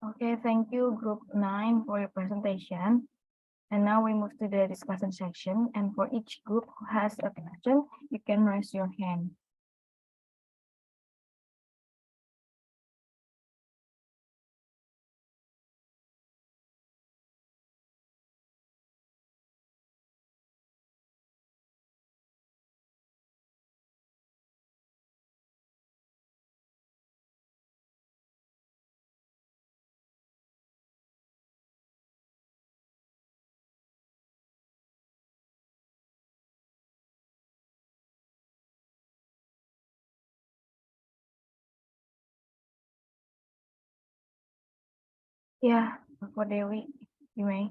Okay, thank you, Group 9, for your presentation. And now we move to the discussion section. And for each group who has a question, you can raise your hand. Ya, for Dewi, you may.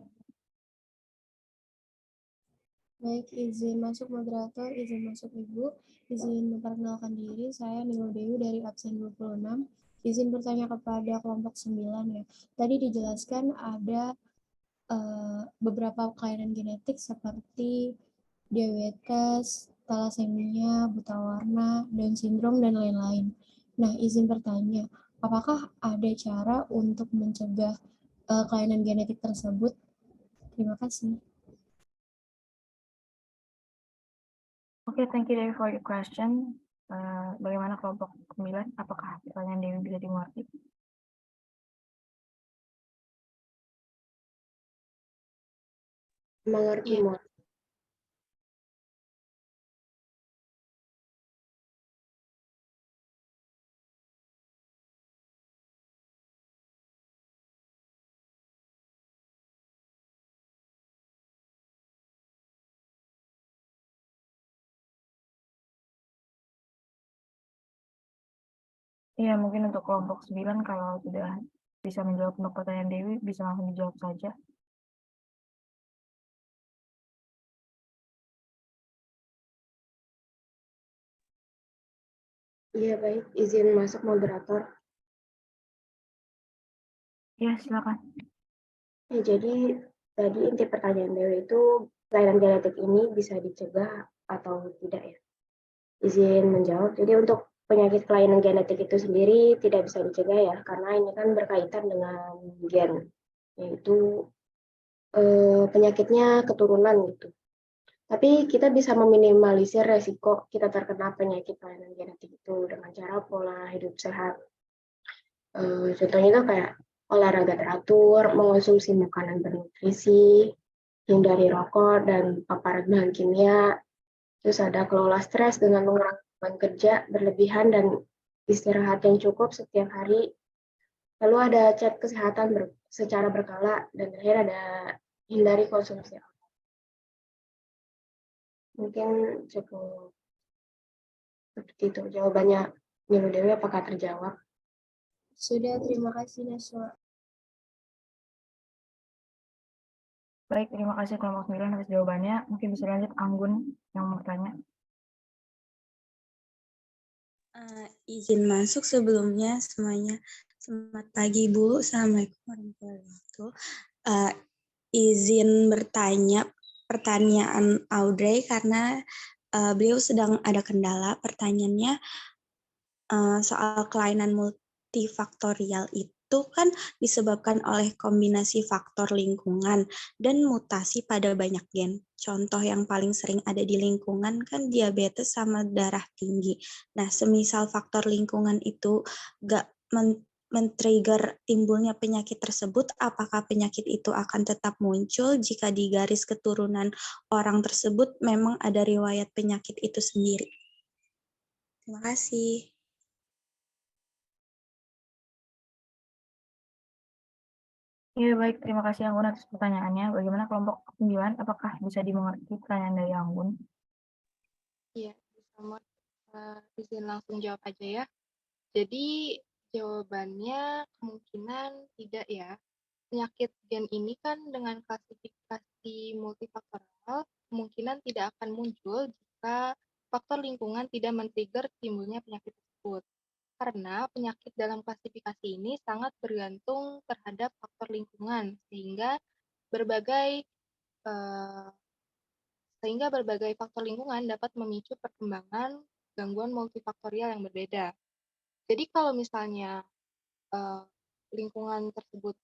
Baik, izin masuk moderator, izin masuk Ibu, izin memperkenalkan diri, saya Nilo Dewi dari absen 26. Izin bertanya kepada kelompok 9 ya. Tadi dijelaskan ada beberapa kelainan genetik seperti diabetes, thalassemia, buta warna, Down syndrome, dan lain-lain. Nah, izin bertanya, apakah ada cara untuk mencegah kelainan genetik tersebut? Terima kasih. Okay, thank you, Dewi, for your question. Bagaimana kelompok 9? Apakah pertanyaan Dewi bisa dimengerti? Mengerti, Mon. Iya, mungkin untuk kelompok 9 kalau sudah bisa menjawab untuk pertanyaan Dewi, bisa langsung dijawab saja. Iya, baik. Izin masuk moderator. Ya, silakan. Ya, jadi tadi inti pertanyaan Dewi itu kelainan genetik ini bisa dicegah atau tidak ya? Izin menjawab. Jadi untuk penyakit kelainan genetik itu sendiri tidak bisa dicegah ya, karena ini kan berkaitan dengan gen, yaitu penyakitnya keturunan gitu. Tapi kita bisa meminimalisir resiko kita terkena penyakit kelainan genetik itu dengan cara pola hidup sehat. Contohnya itu kayak olahraga teratur, mengonsumsi makanan bernutrisi, hindari rokok dan paparan bahan kimia. Terus ada kelola stres dengan mengurangi beban kerja berlebihan dan istirahat yang cukup setiap hari. Lalu ada cek kesehatan secara berkala, dan terakhir ada hindari konsumsi. Mungkin cukup seperti itu jawabannya. Nilu Dewi, apakah terjawab? Sudah, terima kasih Naswa. Baik, terima kasih kelompok 9 atas jawabannya. Mungkin bisa lanjut Anggun yang mau bertanya. Izin masuk sebelumnya semuanya. Selamat pagi Bu, Assalamualaikum warahmatullahi wabarakatuh. Izin bertanya pertanyaan Audrey karena beliau sedang ada kendala. Pertanyaannya soal kelainan multifaktorial itu kan disebabkan oleh kombinasi faktor lingkungan dan mutasi pada banyak gen. Contoh yang paling sering ada di lingkungan kan diabetes sama darah tinggi. Nah, semisal faktor lingkungan itu gak men-trigger timbulnya penyakit tersebut, apakah penyakit itu akan tetap muncul jika di garis keturunan orang tersebut memang ada riwayat penyakit itu sendiri? Terima kasih. Ya, baik. Terima kasih Anggun atas pertanyaannya. Bagaimana kelompok 9? Apakah bisa dimengerti pertanyaan dari Anggun? Iya, bisa izin langsung jawab aja ya. Jadi jawabannya kemungkinan tidak ya. Penyakit gen ini kan dengan klasifikasi multifaktorial kemungkinan tidak akan muncul jika faktor lingkungan tidak men-trigger timbulnya penyakit tersebut. Karena penyakit dalam klasifikasi ini sangat bergantung terhadap faktor lingkungan sehingga berbagai faktor lingkungan dapat memicu perkembangan gangguan multifaktorial yang berbeda. Jadi kalau misalnya lingkungan tersebut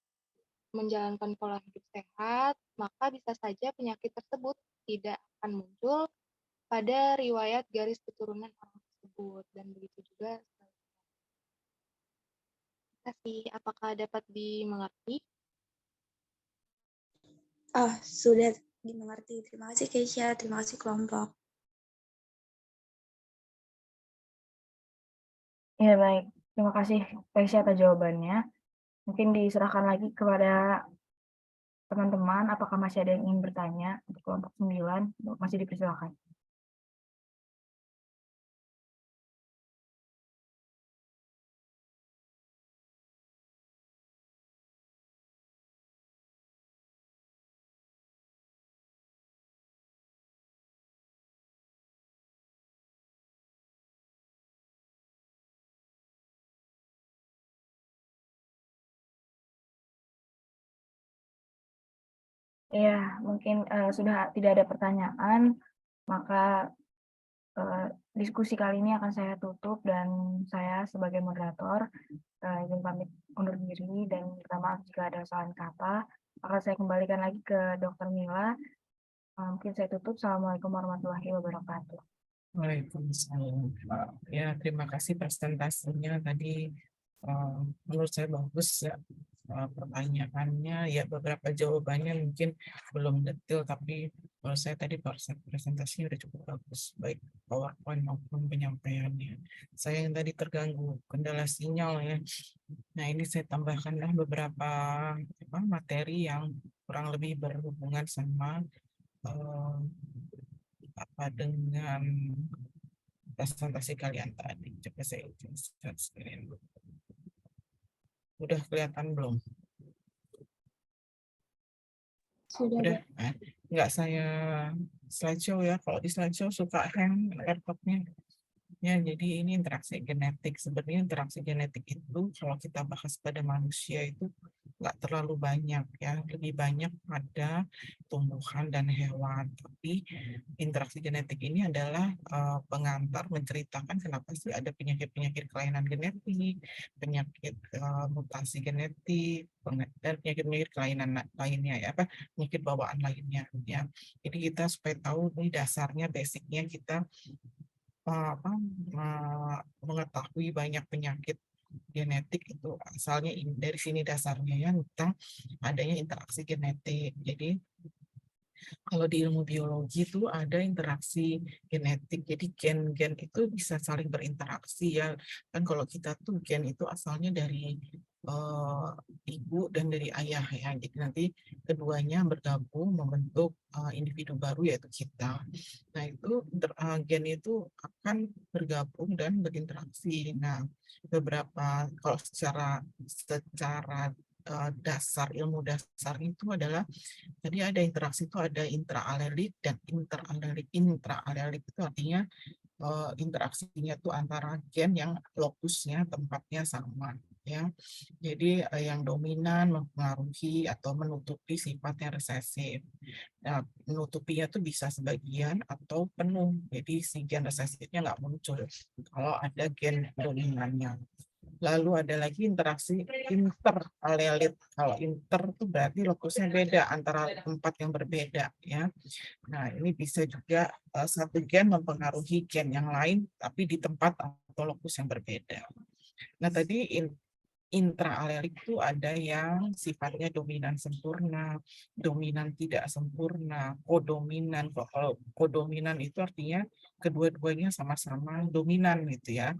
menjalankan pola hidup sehat, maka bisa saja penyakit tersebut tidak akan muncul pada riwayat garis keturunan orang tersebut. Dan begitu juga kasih, apakah dapat dimengerti? Oh, sudah dimengerti. Terima kasih Keisha, terima kasih kelompok. Ya, baik. Terima kasih Keisha atas jawabannya. Mungkin diserahkan lagi kepada teman-teman, apakah masih ada yang ingin bertanya untuk kelompok 9? Masih dipersilakan. Ya, mungkin sudah tidak ada pertanyaan, maka diskusi kali ini akan saya tutup dan saya sebagai moderator izin pamit undur diri dan minta maaf jika ada kesalahan kata. Akan saya kembalikan lagi ke Dr. Mila. Mungkin saya tutup. Assalamualaikum warahmatullahi wabarakatuh. Waalaikumsalam. Ya, terima kasih presentasinya tadi. Menurut saya bagus ya, pertanyaannya ya, beberapa jawabannya mungkin belum detail, tapi menurut saya tadi presentasinya udah cukup bagus, baik PowerPoint maupun penyampaiannya. Saya yang tadi terganggu kendala sinyal ya. Nah, ini saya tambahkanlah beberapa materi yang kurang lebih berhubungan sama dengan presentasi kalian tadi. Coba saya share screen dulu. Udah kelihatan belum? Sudah, Udah, nggak saya slideshow ya. Kalau di slideshow suka hang laptopnya. Ya, jadi ini interaksi genetik. Sebenarnya interaksi genetik itu kalau kita bahas pada manusia itu nggak terlalu banyak ya, lebih banyak pada tumbuhan dan hewan. Tapi interaksi genetik ini adalah pengantar menceritakan kenapa sih ada penyakit-penyakit kelainan genetik, penyakit mutasi genetik, dan penyakit-penyakit kelainan lainnya ya, penyakit bawaan lainnya ya. Jadi kita supaya tahu ini dasarnya, basicnya kita mengetahui banyak penyakit genetik itu asalnya dari sini dasarnya ya, tentang adanya interaksi genetik. Jadi kalau di ilmu biologi itu ada interaksi genetik, jadi gen-gen itu bisa saling berinteraksi ya. Kan kalau kita tuh gen itu asalnya dari ibu dan dari ayah ya, jadi nanti keduanya bergabung membentuk individu baru yaitu kita. Nah itu gen itu akan bergabung dan berinteraksi. Nah beberapa kalau secara dasar, ilmu dasar itu adalah jadi ada interaksi itu ada intraalelik dan interalelik. Intraalelik itu artinya interaksinya itu antara gen yang lokusnya, tempatnya sama ya. Jadi yang dominan mempengaruhi atau menutupi sifatnya resesif. Nah, menutupinya itu bisa sebagian atau penuh. Jadi si gen resesifnya nggak muncul kalau ada gen dominannya. Lalu ada lagi interaksi interalelit. Kalau inter itu berarti lokusnya beda antara tempat yang berbeda ya. Nah, ini bisa juga satu gen mempengaruhi gen yang lain tapi di tempat atau lokus yang berbeda. Nah, tadi intraalelik itu ada yang sifatnya dominan sempurna, dominan tidak sempurna, kodominan. Kalau kodominan itu artinya kedua-duanya sama-sama dominan gitu ya.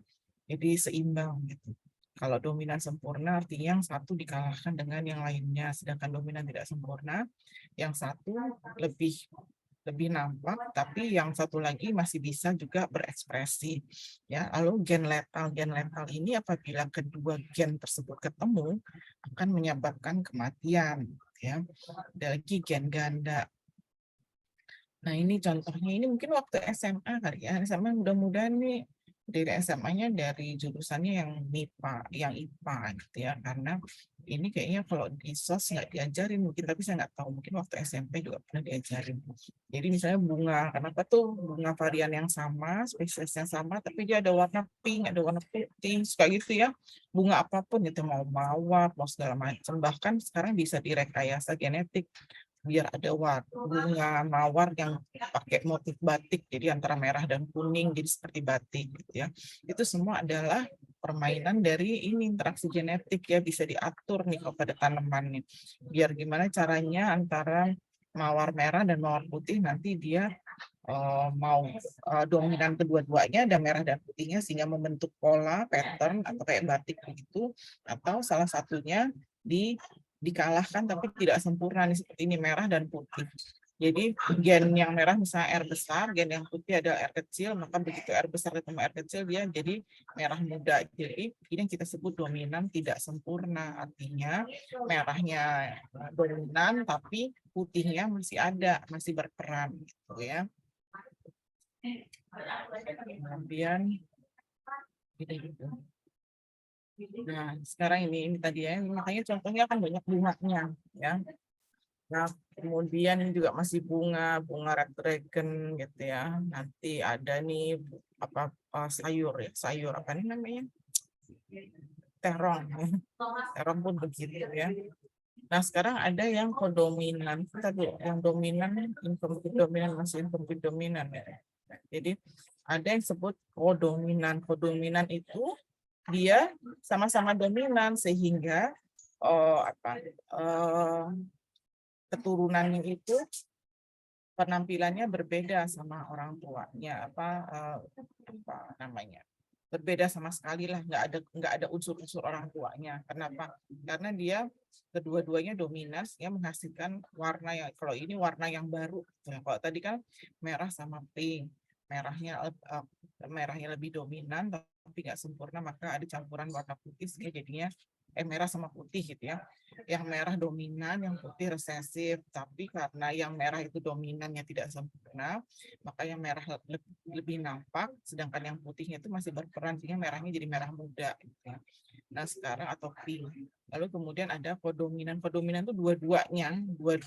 Jadi seimbang gitu. Kalau dominan sempurna artinya yang satu dikalahkan dengan yang lainnya, sedangkan dominan tidak sempurna, yang satu lebih nampak, tapi yang satu lagi masih bisa juga berekspresi. Ya, lalu gen letal ini apabila kedua gen tersebut ketemu akan menyebabkan kematian. Ya, ada lagi gen ganda. Nah ini contohnya, ini mungkin waktu SMA kali ya, SMA mudah-mudahan nih dari SMA-nya dari jurusannya yang MIPA, yang IPA gitu ya, karena ini kayaknya kalau di SOS nggak diajarin mungkin, tapi saya nggak tahu, mungkin waktu SMP juga pernah diajarin. Jadi misalnya bunga, kenapa tuh bunga varian yang sama, spesies yang sama, tapi dia ada warna pink, ada warna putih, suka gitu ya. Bunga apapun itu, mau mawar, mau segala macam, bahkan sekarang bisa direkayasa genetik biar ada bunga mawar yang pakai motif batik, jadi antara merah dan kuning, jadi seperti batik gitu ya. Itu semua adalah permainan dari ini interaksi genetik ya, bisa diatur nih kepada tanaman nih. Biar gimana caranya antara mawar merah dan mawar putih nanti dia mau dominan kedua-duanya, ada merah dan putihnya, sehingga membentuk pola pattern atau kayak batik begitu, atau salah satunya dikalahkan tapi tidak sempurna nih, seperti ini merah dan putih. Jadi gen yang merah misalnya R besar, gen yang putih adalah R kecil, maka begitu R besar ketemu R kecil dia jadi merah muda. Jadi ini yang kita sebut dominan tidak sempurna, artinya merahnya dominan tapi putihnya masih ada, masih berperan gitu ya. Kemudian gitu. Nah, sekarang ini tadi ya, makanya contohnya kan banyak bunganya ya. Nah, kemudian ini juga masih bunga red dragon gitu ya. Nanti ada nih apa sayur ya, sayur apa nih namanya? Terong. Terong pun begitu ya. Nah, sekarang ada yang kodominan. Kita tuh yang dominan, incomplete dominan, masih incomplete dominan ya. Jadi ada yang disebut kodominan. Kodominan itu dia sama-sama dominan sehingga keturunannya itu penampilannya berbeda sama orang tuanya, apa namanya, berbeda sama sekali lah, nggak ada unsur-unsur orang tuanya. Kenapa? Karena dia kedua-duanya dominan, ya menghasilkan warna yang, kalau ini warna yang baru. Nah, kalau tadi kan merah sama pink, merahnya lebih dominan tapi nggak sempurna, maka ada campuran warna putih sehingga jadinya merah sama putih gitu ya. Yang merah dominan, yang putih resesif. Tapi karena yang merah itu dominannya tidak sempurna, maka yang merah lebih nampak, sedangkan yang putihnya itu masih berperan, sehingga merahnya jadi merah muda. Gitu ya. Nah sekarang atau pink. Lalu kemudian ada kodominan. Kodominan itu dua-duanya, dua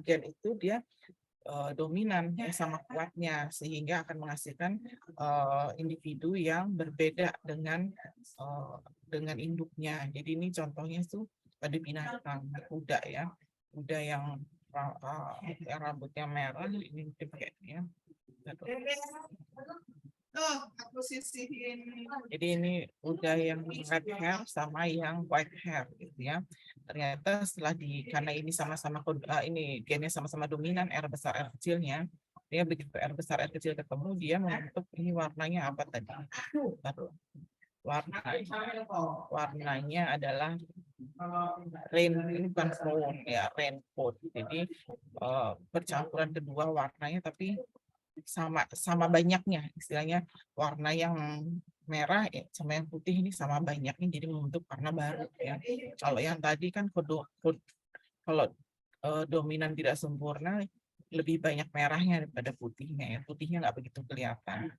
gen itu dia dominan sama kuatnya, sehingga akan menghasilkan individu yang berbeda dengan induknya. Jadi ini contohnya itu pada binatang kuda ya, kuda yang rambutnya merah, ini pakai ya. Jadi ini udah yang red hair sama yang white hair gitu ya. Ternyata setelah karena ini sama-sama ini gennya sama-sama dominan, R besar R kecilnya, dia begitu R besar R kecil ketemu, dia membentuk ini warnanya apa tadi? Warnanya adalah ini bukan brown ya, raincoat. Jadi percampuran kedua warnanya tapi sama banyaknya, istilahnya warna yang merah sama yang putih ini sama banyaknya, jadi membentuk warna baru ya. Kalau yang tadi kan kalau dominan tidak sempurna lebih banyak merahnya daripada putihnya ya, putihnya nggak begitu kelihatan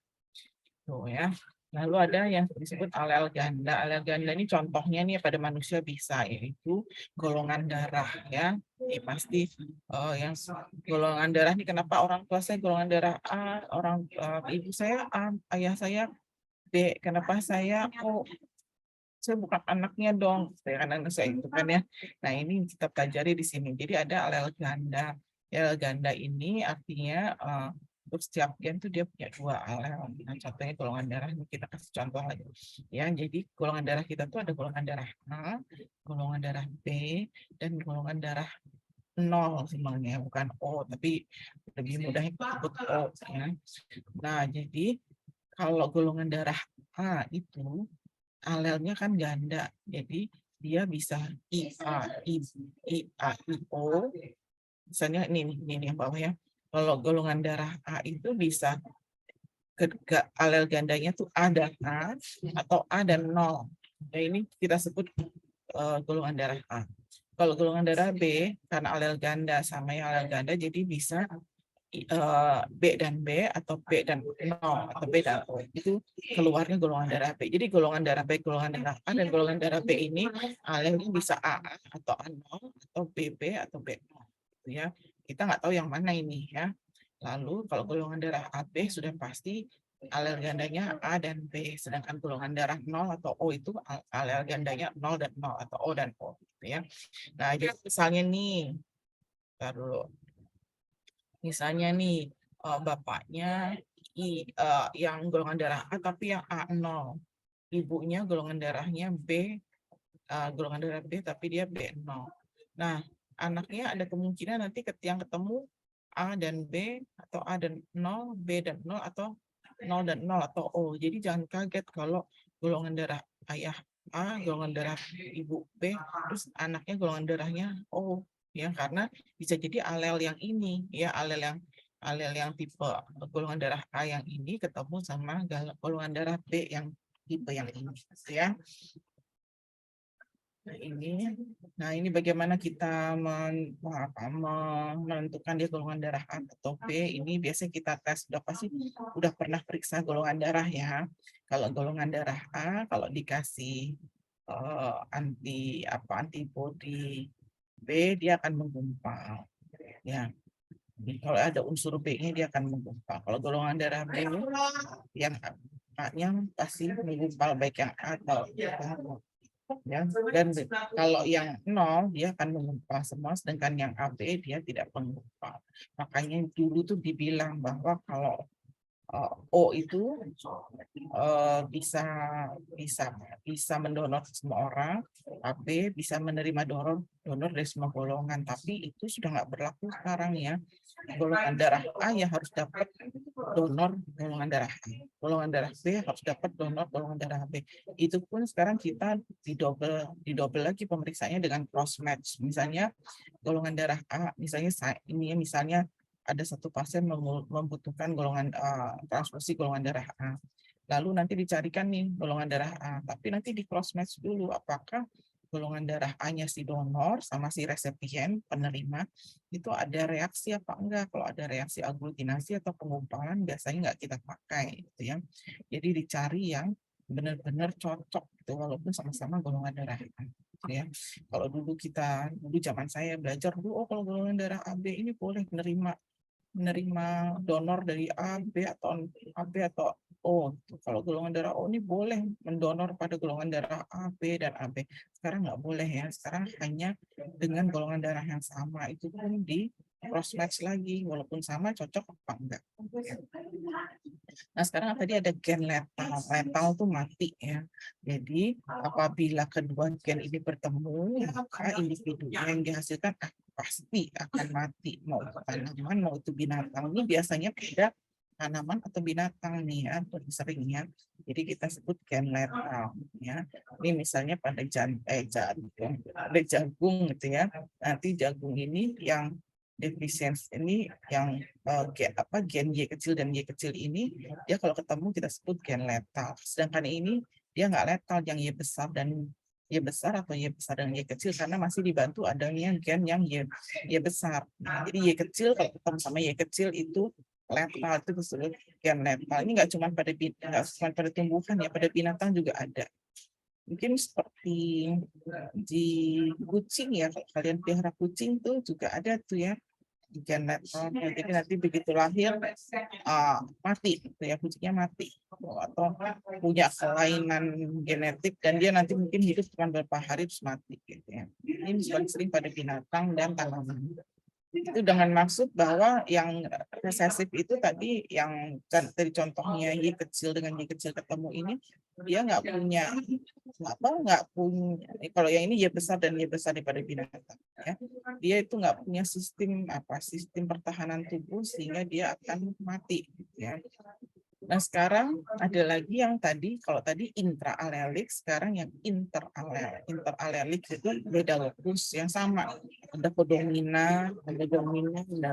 tuh ya. Lalu ada yang disebut alel ganda. Alel ganda ini contohnya nih pada manusia bisa, yaitu golongan darah ya. Ini pasti yang golongan darah ini, kenapa orang tua saya golongan darah A, ibu saya A, ayah saya B, kenapa saya O? Saya bukan anaknya dong, saya kan anak saya itu kan ya. Nah ini kita pelajari di sini. Jadi ada alel ganda. Alel ganda ini artinya untuk setiap gen itu dia punya dua alel. Nah, contohnya golongan darah, kita kasih contoh lagi. Ya, jadi golongan darah kita tuh ada golongan darah A, golongan darah B, dan golongan darah 0 sebenarnya, bukan O, tapi lebih mudah disebut O. Ya. Nah, jadi kalau golongan darah A itu alelnya kan ganda, jadi dia bisa IA, IO. Misalnya ini yang bawah ya. Kalau golongan darah A itu bisa alel gandanya tuh A dan A atau A dan 0. Nah, ini kita sebut golongan darah A. Kalau golongan darah B, karena alel ganda sama yang alel ganda, jadi bisa B dan B atau B dan 0 atau B dan O itu keluarnya golongan darah B. Jadi golongan darah B, golongan darah A dan golongan darah B ini alelnya bisa AA atau A0 atau BB atau B0 gitu ya. Kita nggak tahu yang mana ini ya. Lalu kalau golongan darah AB sudah pasti alel gandanya A dan B, sedangkan golongan darah 0 atau O itu alel gandanya 0 dan 0 atau O dan O gitu ya. Nah, jadi misalnya nih, ntar dulu. Misalnya nih bapaknya yang golongan darah A tapi yang A0. Ibunya golongan darahnya B, golongan darah B tapi dia B0. Nah, anaknya ada kemungkinan nanti yang ketemu A dan B atau A dan 0, B dan 0 atau 0 dan 0 atau O. Jadi jangan kaget kalau golongan darah ayah A, golongan darah ibu B, terus anaknya golongan darahnya O. Ya, karena bisa jadi alel yang ini, ya alel yang tipe golongan darah A yang ini ketemu sama golongan darah B yang tipe yang ini, ya. Nah ini bagaimana kita menentukan dia golongan darah A atau B. Ini biasanya kita tes, udah pernah periksa golongan darah ya. Kalau golongan darah A, kalau dikasih antibodi B, dia akan menggumpal. Ya, kalau ada unsur B-nya dia akan menggumpal. Kalau golongan darah B yang A-nya pasti menggumpal baik yang A atau ya, dan kalau yang 0 dia akan menggumpal semua, sedangkan yang AB dia tidak menggumpal. Makanya dulu tuh dibilang bahwa kalau O itu bisa mendonor semua orang, AB bisa menerima donor dari semua golongan, tapi itu sudah nggak berlaku sekarang ya. Golongan darah A yang harus dapat donor golongan darah A, golongan darah B harus dapat donor golongan darah B. Itu pun sekarang kita didobel lagi pemeriksaannya dengan cross match. Misalnya golongan darah A, misalnya ada satu pasien membutuhkan golongan transfusi golongan darah A. Lalu nanti dicarikan nih golongan darah A, tapi nanti di cross match dulu apakah golongan darah A-nya si donor sama si resipien penerima itu ada reaksi apa enggak. Kalau ada reaksi aglutinasi atau penggumpalan biasanya enggak kita pakai gitu ya. Jadi dicari yang benar-benar cocok gitu, walaupun sama-sama golongan darah A gitu ya. Kalau dulu zaman saya belajar dulu, kalau golongan darah AB ini boleh menerima donor dari A, B atau O. Kalau golongan darah O ini boleh mendonor pada golongan darah A, B, dan AB. Sekarang nggak boleh ya. Sekarang hanya dengan golongan darah yang sama. Itu pun di cross match lagi. Walaupun sama, cocok apa enggak. Nah, sekarang tadi ada gen letal. Letal itu mati ya. Jadi, apabila kedua gen ini bertemu, maka individu yang dihasilkan pasti akan mati. Mau itu tanaman, mau itu binatang. Ini biasanya pada tanaman atau binatang nih ya, seringnya. Jadi kita sebut gen letal ya. Ini misalnya pada jagung gitu ya. Nanti jagung ini yang defisiensi ini yang gen Y kecil dan Y kecil ini dia kalau ketemu kita sebut gen letal. Sedangkan ini dia nggak letal, yang Y besar dan Y besar atau Y besar dan Y kecil karena masih dibantu adanya gen yang Y besar. Jadi Y kecil kalau ketemu sama Y kecil itu letal, itu disebut gen letal. Ini nggak cuma pada tumbuhan ya, pada binatang juga ada. Mungkin seperti di kucing ya, kalau kalian pelihara kucing tuh juga ada tuh ya gen letal. Jadi nanti begitu lahir mati gitu ya, kucingnya mati atau punya kelainan genetik dan dia nanti mungkin hidup cuma beberapa hari terus mati gitu ya. Ini paling sering pada binatang dan tanaman. Itu dengan maksud bahwa yang resesif itu tadi yang dari contohnya Y kecil dengan Y kecil ketemu ini dia nggak punya kalau yang ini Y besar dan Y besar daripada binatang ya, dia itu nggak punya sistem pertahanan tubuh sehingga dia akan mati ya. Nah sekarang ada lagi yang kalau tadi intraalelik, sekarang yang interalel. Interalelik itu beda lokus yang sama. Ada kodominan, ada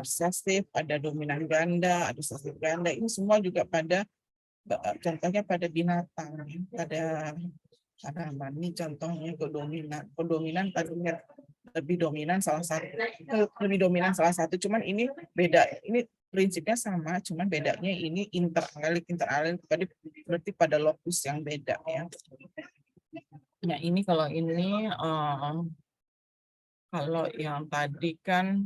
resesif, ada dominan ganda, ada resesif ganda. Ini semua juga contohnya pada binatang. Ada ini contohnya kodominan. Kodominan tadinya lebih dominan salah satu, cuman ini beda. Ini prinsipnya sama, cuman bedanya ini interalelik berarti pada lokus yang beda ya. Nah ini kalau yang tadi kan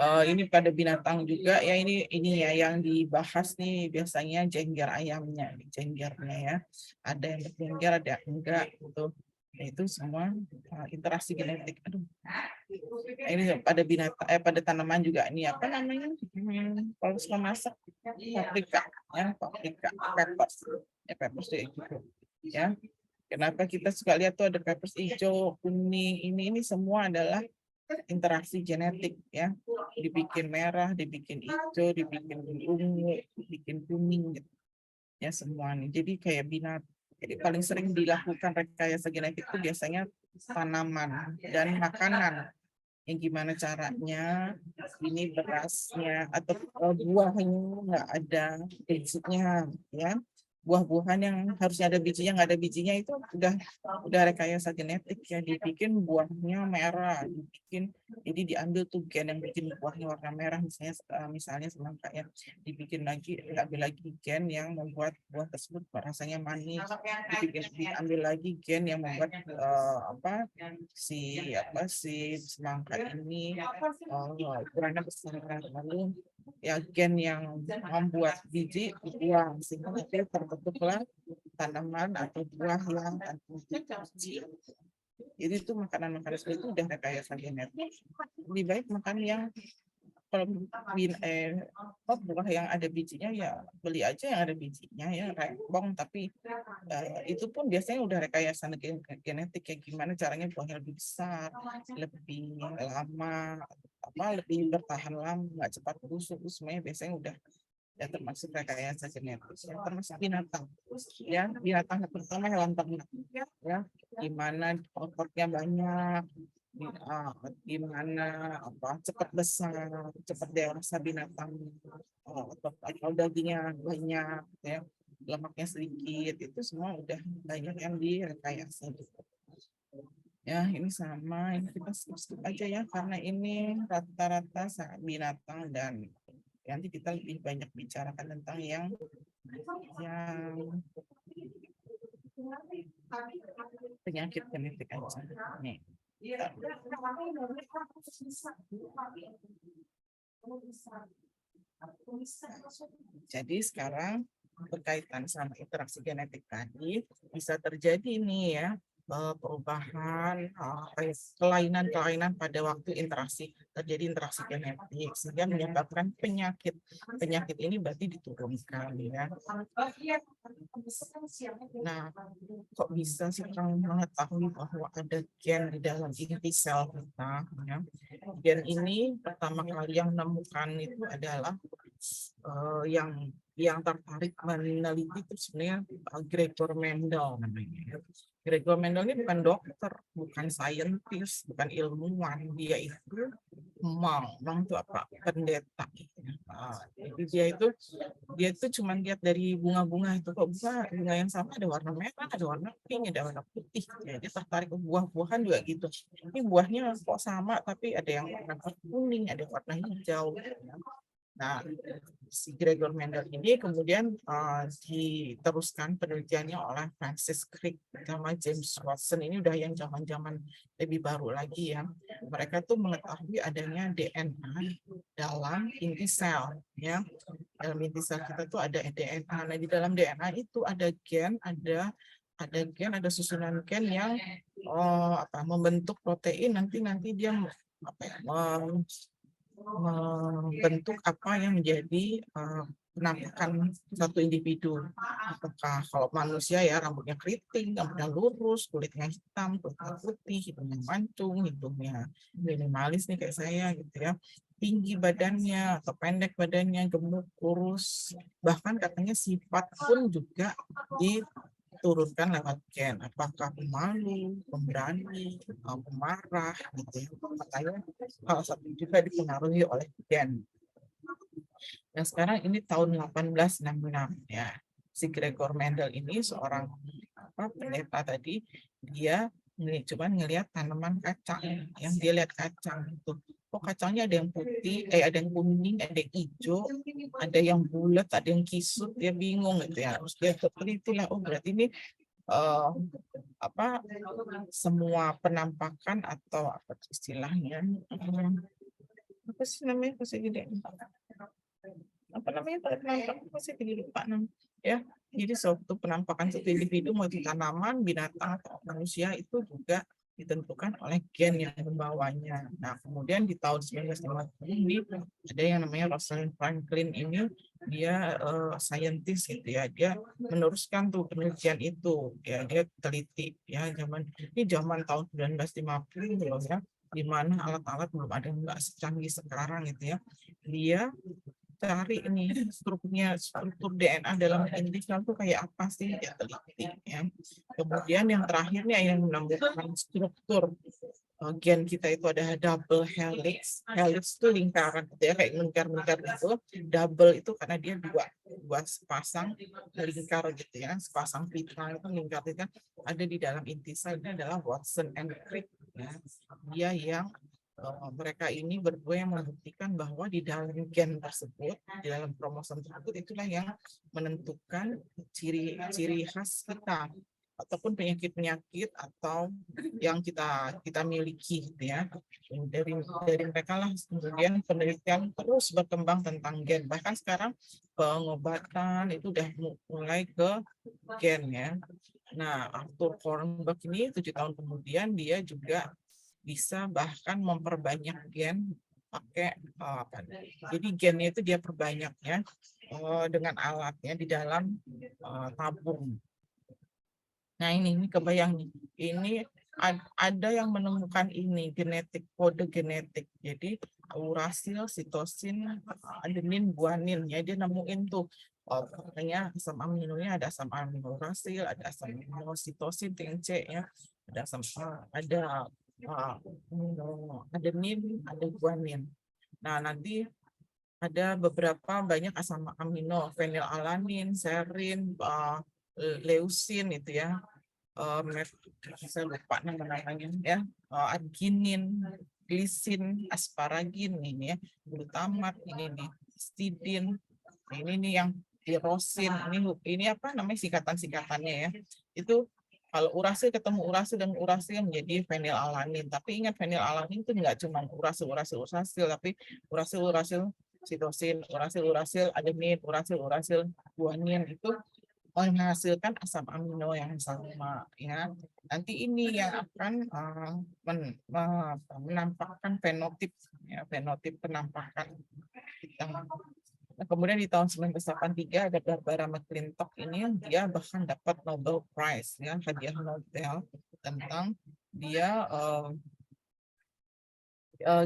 ini pada binatang juga ya, ini ya yang dibahas nih biasanya jengger ayamnya, jenggernya ya. Ada yang berjengger, ada yang enggak gitu. Nah, itu semua interaksi genetik. Aduh. Nah, ini pada binatang pada tanaman juga ini apa namanya? Kalau suka masak paprika ya, paprika, peppers. Ya peppers gitu. Ya. Kenapa kita suka lihat tuh ada peppers hijau, kuning, ini semua adalah interaksi genetik ya, dibikin merah, dibikin hijau, dibikin ungu, dibikin kuning gitu ya semua nih. Jadi kayak jadi paling sering dilakukan rekayasa genetik itu biasanya tanaman dan makanan. Yang gimana caranya ini berasnya atau buahnya nggak ada bijinya ya. Buah-buahan yang harusnya ada bijinya nggak ada bijinya itu udah rekayasa genetik ya, dibikin buahnya merah, jadi diambil tuh gen yang bikin buahnya warna merah misalnya semangka ya, diambil lagi gen yang membuat buah tersebut rasanya manis, diambil lagi gen yang membuat si semangka ini ukurannya besar, lalu ya gen yang membuat biji dibuang sehingga nanti terbentuklah tanaman atau buah yang biji. Jadi itu makanan-makanan seperti itu udah rekayasa genetik. Lebih baik makan yang kalau buah yang ada bijinya ya beli aja yang ada bijinya ya, rebong, tapi itu pun biasanya udah rekayasa genetik kayak gimana caranya buahnya lebih besar, lebih lama, lebih bertahan lama, nggak cepat busuk, semuanya biasanya udah ya termasuk rekayasa genetik ya, termasuk binatang ya, binatang terutama hewan ternak ya, gimana ototnya banyak, gimana cepat besar, cepat dewasa binatang, atau dagingnya banyak ya, lemaknya sedikit, itu semua udah banyak yang direkayasa gitu. Ya ini sama, ini kita skip aja ya karena ini rata-rata binatang, dan nanti kita lebih banyak bicarakan tentang yang penyakit genetik aja. Nih. Jadi sekarang berkaitan sama interaksi genetik tadi, bisa terjadi nih ya perubahan, kelainan pada waktu terjadi interaksi genetik sehingga menyebabkan penyakit. Penyakit ini berarti diturunkan ya. Nah, kok bisa sih orang mengetahui bahwa ada gen di dalam inti sel kita ya? Gen ini pertama kali yang menemukan itu adalah yang tertarik meneliti itu sebenarnya Gregor Mendel namanya. Gregor Mendel ini bukan dokter, bukan saintis, bukan ilmuwan, dia itu Mang itu apa? Pendeta. Jadi dia itu cuma lihat dari bunga-bunga itu, kok bunga yang sama ada warna merah, ada warna pink, ada warna putih. Ya, dia tertarik ke buah-buahan juga gitu. Ini buahnya kok sama, tapi ada yang warna kuning, ada yang warna hijau. Nah, si Gregor Mendel ini kemudian diteruskan penelitiannya oleh Francis Crick sama James Watson. Ini udah yang zaman-zaman lebih baru lagi ya. Mereka tuh mengetahui adanya DNA dalam inti sel ya. Dalam inti sel kita tuh ada DNA. Nah, di dalam DNA itu ada gen, ada susunan gen yang membentuk protein, nanti dia membentuk apa yang menjadi penampakan satu individu. Apakah kalau manusia ya rambutnya keriting, rambutnya lurus, kulitnya hitam, kulitnya putih, hidungnya mancung, hidungnya minimalis nih kayak saya gitu ya, tinggi badannya atau pendek badannya, gemuk, kurus, bahkan katanya sifat pun juga diturunkan lewat gen, apakah pemalu, pemberani, pemarah gitu ya. Makanya salah satu juga dipengaruhi oleh gen. Nah sekarang ini tahun 1866 ya, si Gregor Mendel ini seorang pendeta tadi, dia cuman ngelihat tanaman kacang, yang dia lihat kacang itu. Kok kacangnya ada yang putih, ada yang kuning, ada yang hijau, ada yang bulat, ada yang kisut, dia bingung gitu ya. Terus dia teliti lah, oh berarti ini eh, apa semua penampakan atau apa istilahnya apa sih namanya bahasa gede apa namanya penampakan apa sih tadi lupa ya. Jadi suatu penampakan satu individu mau itu tanaman, binatang atau manusia itu juga ditentukan oleh gen yang membawanya. Nah, kemudian di tahun 1950 ini ada yang namanya Rosalind Franklin ini, dia saintis gitu ya, dia meneruskan tuh penelitian itu ya, dia teliti ya zaman tahun 1950 loh ya, di mana alat-alat belum ada yang nggak secanggih sekarang gitu ya. Dia cari ini struktur DNA dalam intisal itu kayak apa sih, dia teliti ya. Kemudian yang terakhirnya yang menemukan struktur gen kita itu ada double helix. Helix itu lingkaran gitu ya, kayak lingkar-lingkar itu. Double itu karena dia dua sepasang lingkar gitu ya, sepasang pita itu lingkar itu kan ada di dalam intisal. Ini adalah Watson and Crick ya. Dia yang mereka ini berdua yang membuktikan bahwa di dalam gen tersebut, di dalam kromosom tersebut, itulah yang menentukan ciri khas kita ataupun penyakit-penyakit atau yang kita miliki gitu ya. Dari mereka lah kemudian penelitian terus berkembang tentang gen. Bahkan sekarang pengobatan itu udah mulai ke gen ya. Nah, Arthur Kornberg ini 7 tahun kemudian dia juga bisa bahkan memperbanyak gen pakai jadi gennya itu dia perbanyak ya dengan alatnya di dalam tabung. Nah ini kebayang nih, ini ada yang menemukan ini kode genetik. Jadi urasil, sitosin, adenin, guanin ya, dia nemuin tuh. Katanya asam aminonya ada asam amino urasil, ada asam amino sitosin, TNC ya, ada adenin, ada guanin. Nah nanti ada beberapa banyak asam amino, fenilalanin, serin, leusin itu ya. Saya lupa namanya ya, arginin, glisin, asparagin ini ya, glutamat ini nih, histidin, ini nih yang tirosin, ini apa namanya singkatan-singkatannya ya. Itu kalau urasil ketemu urasil dan urasil menjadi fenilalanin. Tapi ingat fenilalanin itu nggak cuma urasil, tapi urasil sitosin, urasil adenin, urasil guanin itu menghasilkan asam amino yang sama ya. Nanti ini yang akan menampakkan fenotip ya, fenotip penampakan kita. Nah, kemudian di tahun 1983 ada Barbara McClintock ini, dia bahkan dapat Nobel Prize ya, hadiah Nobel tentang dia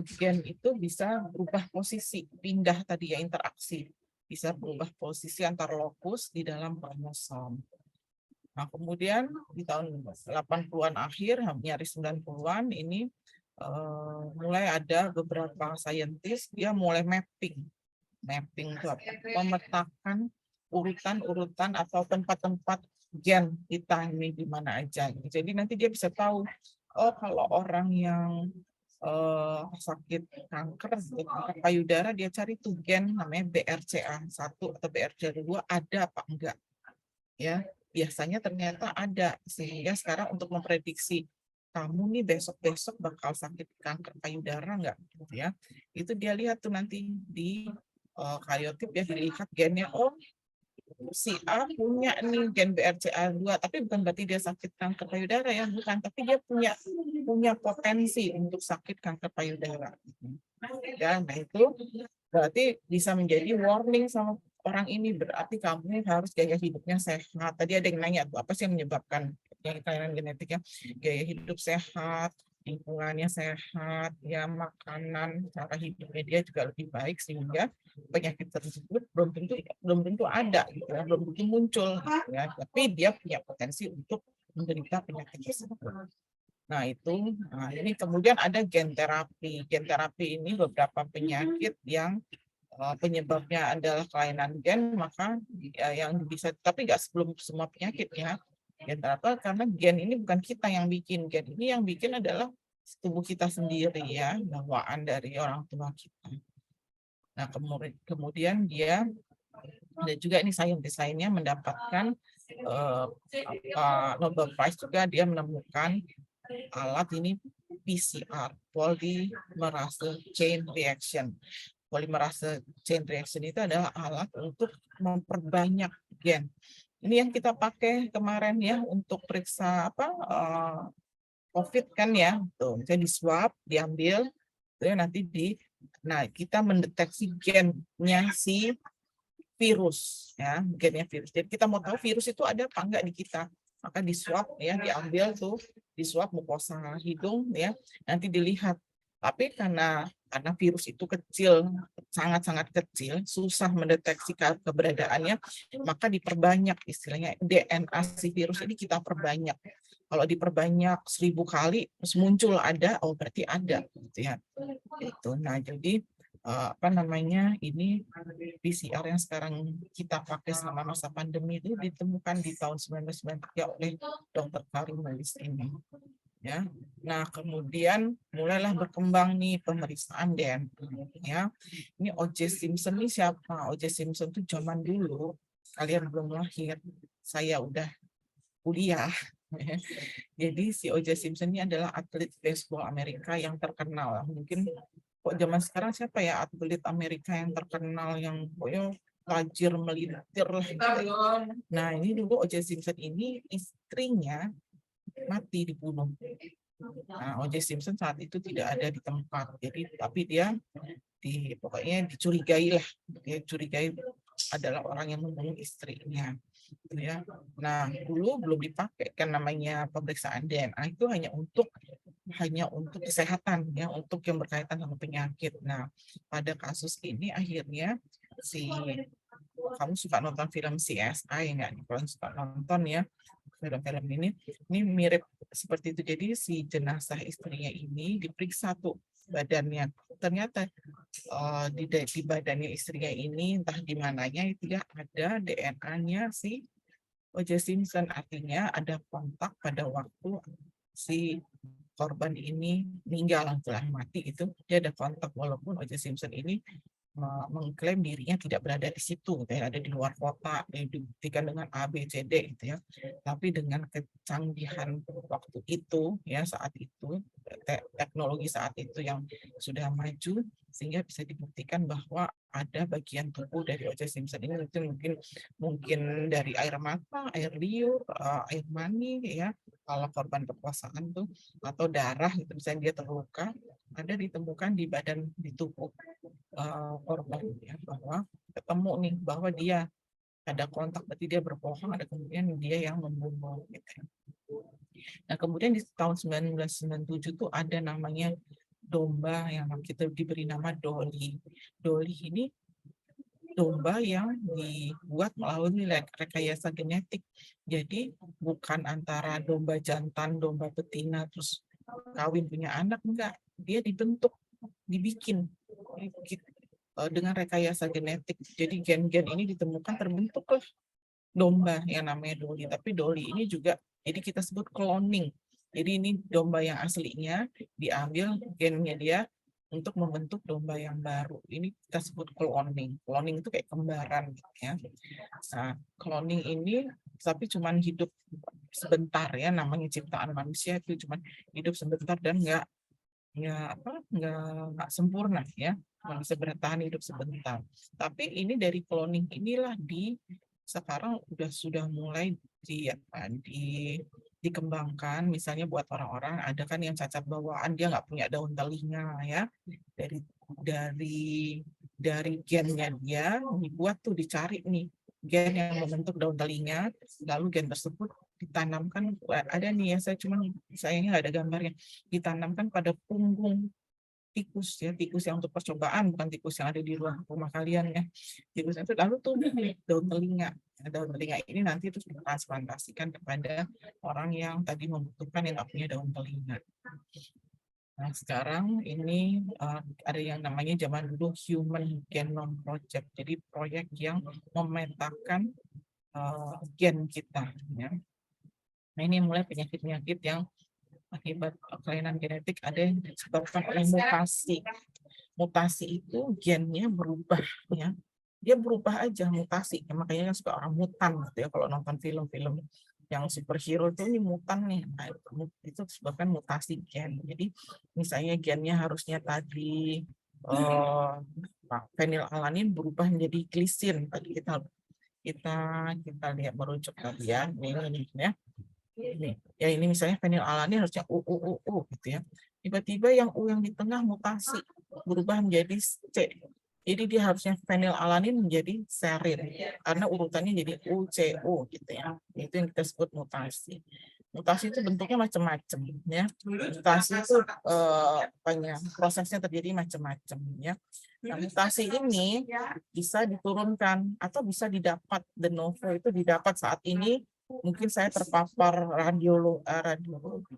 gen itu bisa berubah posisi, pindah tadi ya, interaksi, bisa berubah posisi antar lokus di dalam kromosom. Nah, kemudian di tahun 80-an akhir, nyaris 90-an ini mulai ada beberapa saintis, dia mulai mapping itu apa? Memetakan urutan-urutan atau tempat-tempat gen kita ini di mana aja. Jadi nanti dia bisa tahu, oh kalau orang yang sakit kanker payudara, dia cari tuh gen namanya BRCA1 atau BRCA2 ada apa enggak ya. Biasanya ternyata ada, sehingga sekarang untuk memprediksi kamu nih besok-besok bakal sakit kanker payudara enggak gitu ya, itu dia lihat tuh nanti di kariotip ya, dilihat gennya, oh si A punya nih gen BRCA2, tapi bukan berarti dia sakit kanker payudara ya, bukan, tapi dia punya potensi untuk sakit kanker payudara ya. Nah itu berarti bisa menjadi warning sama orang ini, berarti kamu harus gaya hidupnya sehat. Tadi ada yang nanya tuh apa sih yang menyebabkan yang kelainan genetiknya, gaya hidup sehat, lingkungannya sehat, ya makanan, cara hidupnya dia juga lebih baik, sehingga penyakit tersebut belum tentu ada gitu ya, belum tentu muncul gitu ya, tapi dia punya potensi untuk menderita penyakit tersebut. Nah itu, ini kemudian ada gen terapi. Gen terapi ini beberapa penyakit yang penyebabnya adalah kelainan gen, maka yang bisa, tapi nggak sebelum semua penyakit ya. Gen teratur karena gen ini bukan kita yang bikin, gen ini yang bikin adalah tubuh kita sendiri ya, bawaan dari orang tua kita. Nah, kemudian dia ada juga ini saintis lainnya mendapatkan Nobel Prize juga, dia menemukan alat ini PCR, polymerase chain reaction. Polymerase chain reaction itu adalah alat untuk memperbanyak gen. Ini yang kita pakai kemarin ya untuk periksa COVID kan ya, tuh misalnya di swab, diambil, itu nanti nah kita mendeteksi gennya si virus ya, gennya virus. Jadi kita mau tahu virus itu ada apa enggak di kita, maka di swab ya, diambil tuh, di swab mukosa hidung ya, nanti dilihat. Tapi karena virus itu kecil, sangat-sangat kecil, susah mendeteksi keberadaannya, maka diperbanyak istilahnya DNA si virus ini kita perbanyak. Kalau diperbanyak 1000 kali terus muncul ada, oh berarti ada gitu ya. Itu. Nah, jadi ini PCR yang sekarang kita pakai selama masa pandemi itu ditemukan di tahun 1993 oleh Dr. Karim Melis ini. Ya. Nah, kemudian mulailah berkembang nih pemeriksaan DNA ya. Ini O.J. Simpson ini siapa? O.J. Simpson itu zaman dulu kalian belum lahir, saya udah kuliah. Jadi si O.J. Simpson ini adalah atlet baseball Amerika yang terkenal. Mungkin kok zaman sekarang siapa ya atlet Amerika yang terkenal yang pokoknya tajir melintir lah. Nah, ini dulu O.J. Simpson ini istrinya mati dibunuh. Nah, O.J. Simpson saat itu tidak ada di tempat. Jadi tapi dia pokoknya dicurigai lah. Dia curigai adalah orang yang membunuh istrinya. Ya. Nah, dulu belum dipakai kan namanya pemeriksaan DNA itu hanya untuk kesehatan ya, untuk yang berkaitan sama penyakit. Nah, pada kasus ini akhirnya kamu suka nonton film CSI enggak? Kalau suka nonton ya film-film ini mirip seperti itu. Jadi si jenazah istrinya ini diperiksa tuh badannya. Ternyata di badannya istrinya ini entah di mananya itu ya ada DNA-nya si O.J. Simpson, artinya ada kontak pada waktu si korban ini meninggal setelah mati itu dia ada kontak, walaupun O.J. Simpson ini mengklaim dirinya tidak berada di situ, gitu ya, ada di luar kota, dibuktikan dengan A, B, C, D, gitu ya. Tapi dengan kecanggihan waktu itu, ya saat itu, teknologi saat itu yang sudah maju, sehingga bisa dibuktikan bahwa ada bagian tubuh dari O.J. Simpson ini mungkin dari air mata, air liur, air mani, ya, kalau korban perkosaan tuh, atau darah, gitu, misalnya dia terluka, ada ditemukan di tubuh korban ya, bahwa ketemu nih bahwa dia ada kontak, berarti dia berbohong, ada kemudian dia yang membunuh gitu. Nah, kemudian di tahun 1997 tuh ada namanya domba yang kita diberi nama Dolly. Dolly ini domba yang dibuat melalui rekayasa genetik. Jadi bukan antara domba jantan, domba betina terus kawin punya anak, enggak. Dia dibikin dengan rekayasa genetik. Jadi gen-gen ini ditemukan, terbentuklah domba yang namanya Dolly. Tapi Dolly ini juga, jadi kita sebut cloning. Jadi ini domba yang aslinya diambil gennya dia untuk membentuk domba yang baru. Ini kita sebut cloning. Cloning itu kayak kembaran, ya. Nah, cloning ini tapi cuman hidup sebentar ya, namanya ciptaan manusia itu cuman hidup sebentar dan nggak sempurna ya, bisa bertahan hidup sebentar. Tapi ini dari cloning inilah sekarang sudah mulai dikembangkan, misalnya buat orang-orang ada kan yang cacat bawaan, dia nggak punya daun telinga ya, dari gennya dia dibuat tuh, dicari nih gen yang membentuk daun telinga, lalu gen tersebut ditanamkan, ada nih ya, sayangnya nggak ada gambarnya, ditanamkan pada punggung tikus ya, tikus yang untuk percobaan, bukan tikus yang ada di rumah kalian ya. Tikus itu lalu tumbuh daun telinga. Nah, daun telinga ini nanti terus ditransplantasikan kepada orang yang tadi membutuhkan yang nggak punya daun telinga. Nah, sekarang ini ada yang namanya zaman dulu Human Genome Project. Jadi proyek yang memetakan gen kita ya. Nah, ini mulai penyakit-penyakit yang akibat kelainan genetik ada yang disebabkan oleh mutasi. Mutasi itu gennya berubah ya. Dia berubah aja mutasi. Ya, makanya kan suka orang mutan gitu ya kalau nonton film-film yang superhero itu ini mutan nih. Nah, itu disebabkan mutasi gen. Jadi misalnya gennya harusnya tadi fenilalanin berubah menjadi glisin. Tadi kita lihat merujuk tadi ya. Ini ya. Ya ini misalnya fenilalanin harusnya U gitu ya. Tiba-tiba yang U yang di tengah mutasi berubah menjadi C. Jadi dia harusnya fenilalanin menjadi serin karena urutannya jadi UCO gitu ya. Itu yang kita sebut mutasi. Mutasi itu bentuknya macam-macam ya. Mutasi itu prosesnya terjadi macam-macam ya. Nah, mutasi ini bisa diturunkan atau bisa didapat de novo, itu didapat saat ini. Mungkin saya terpapar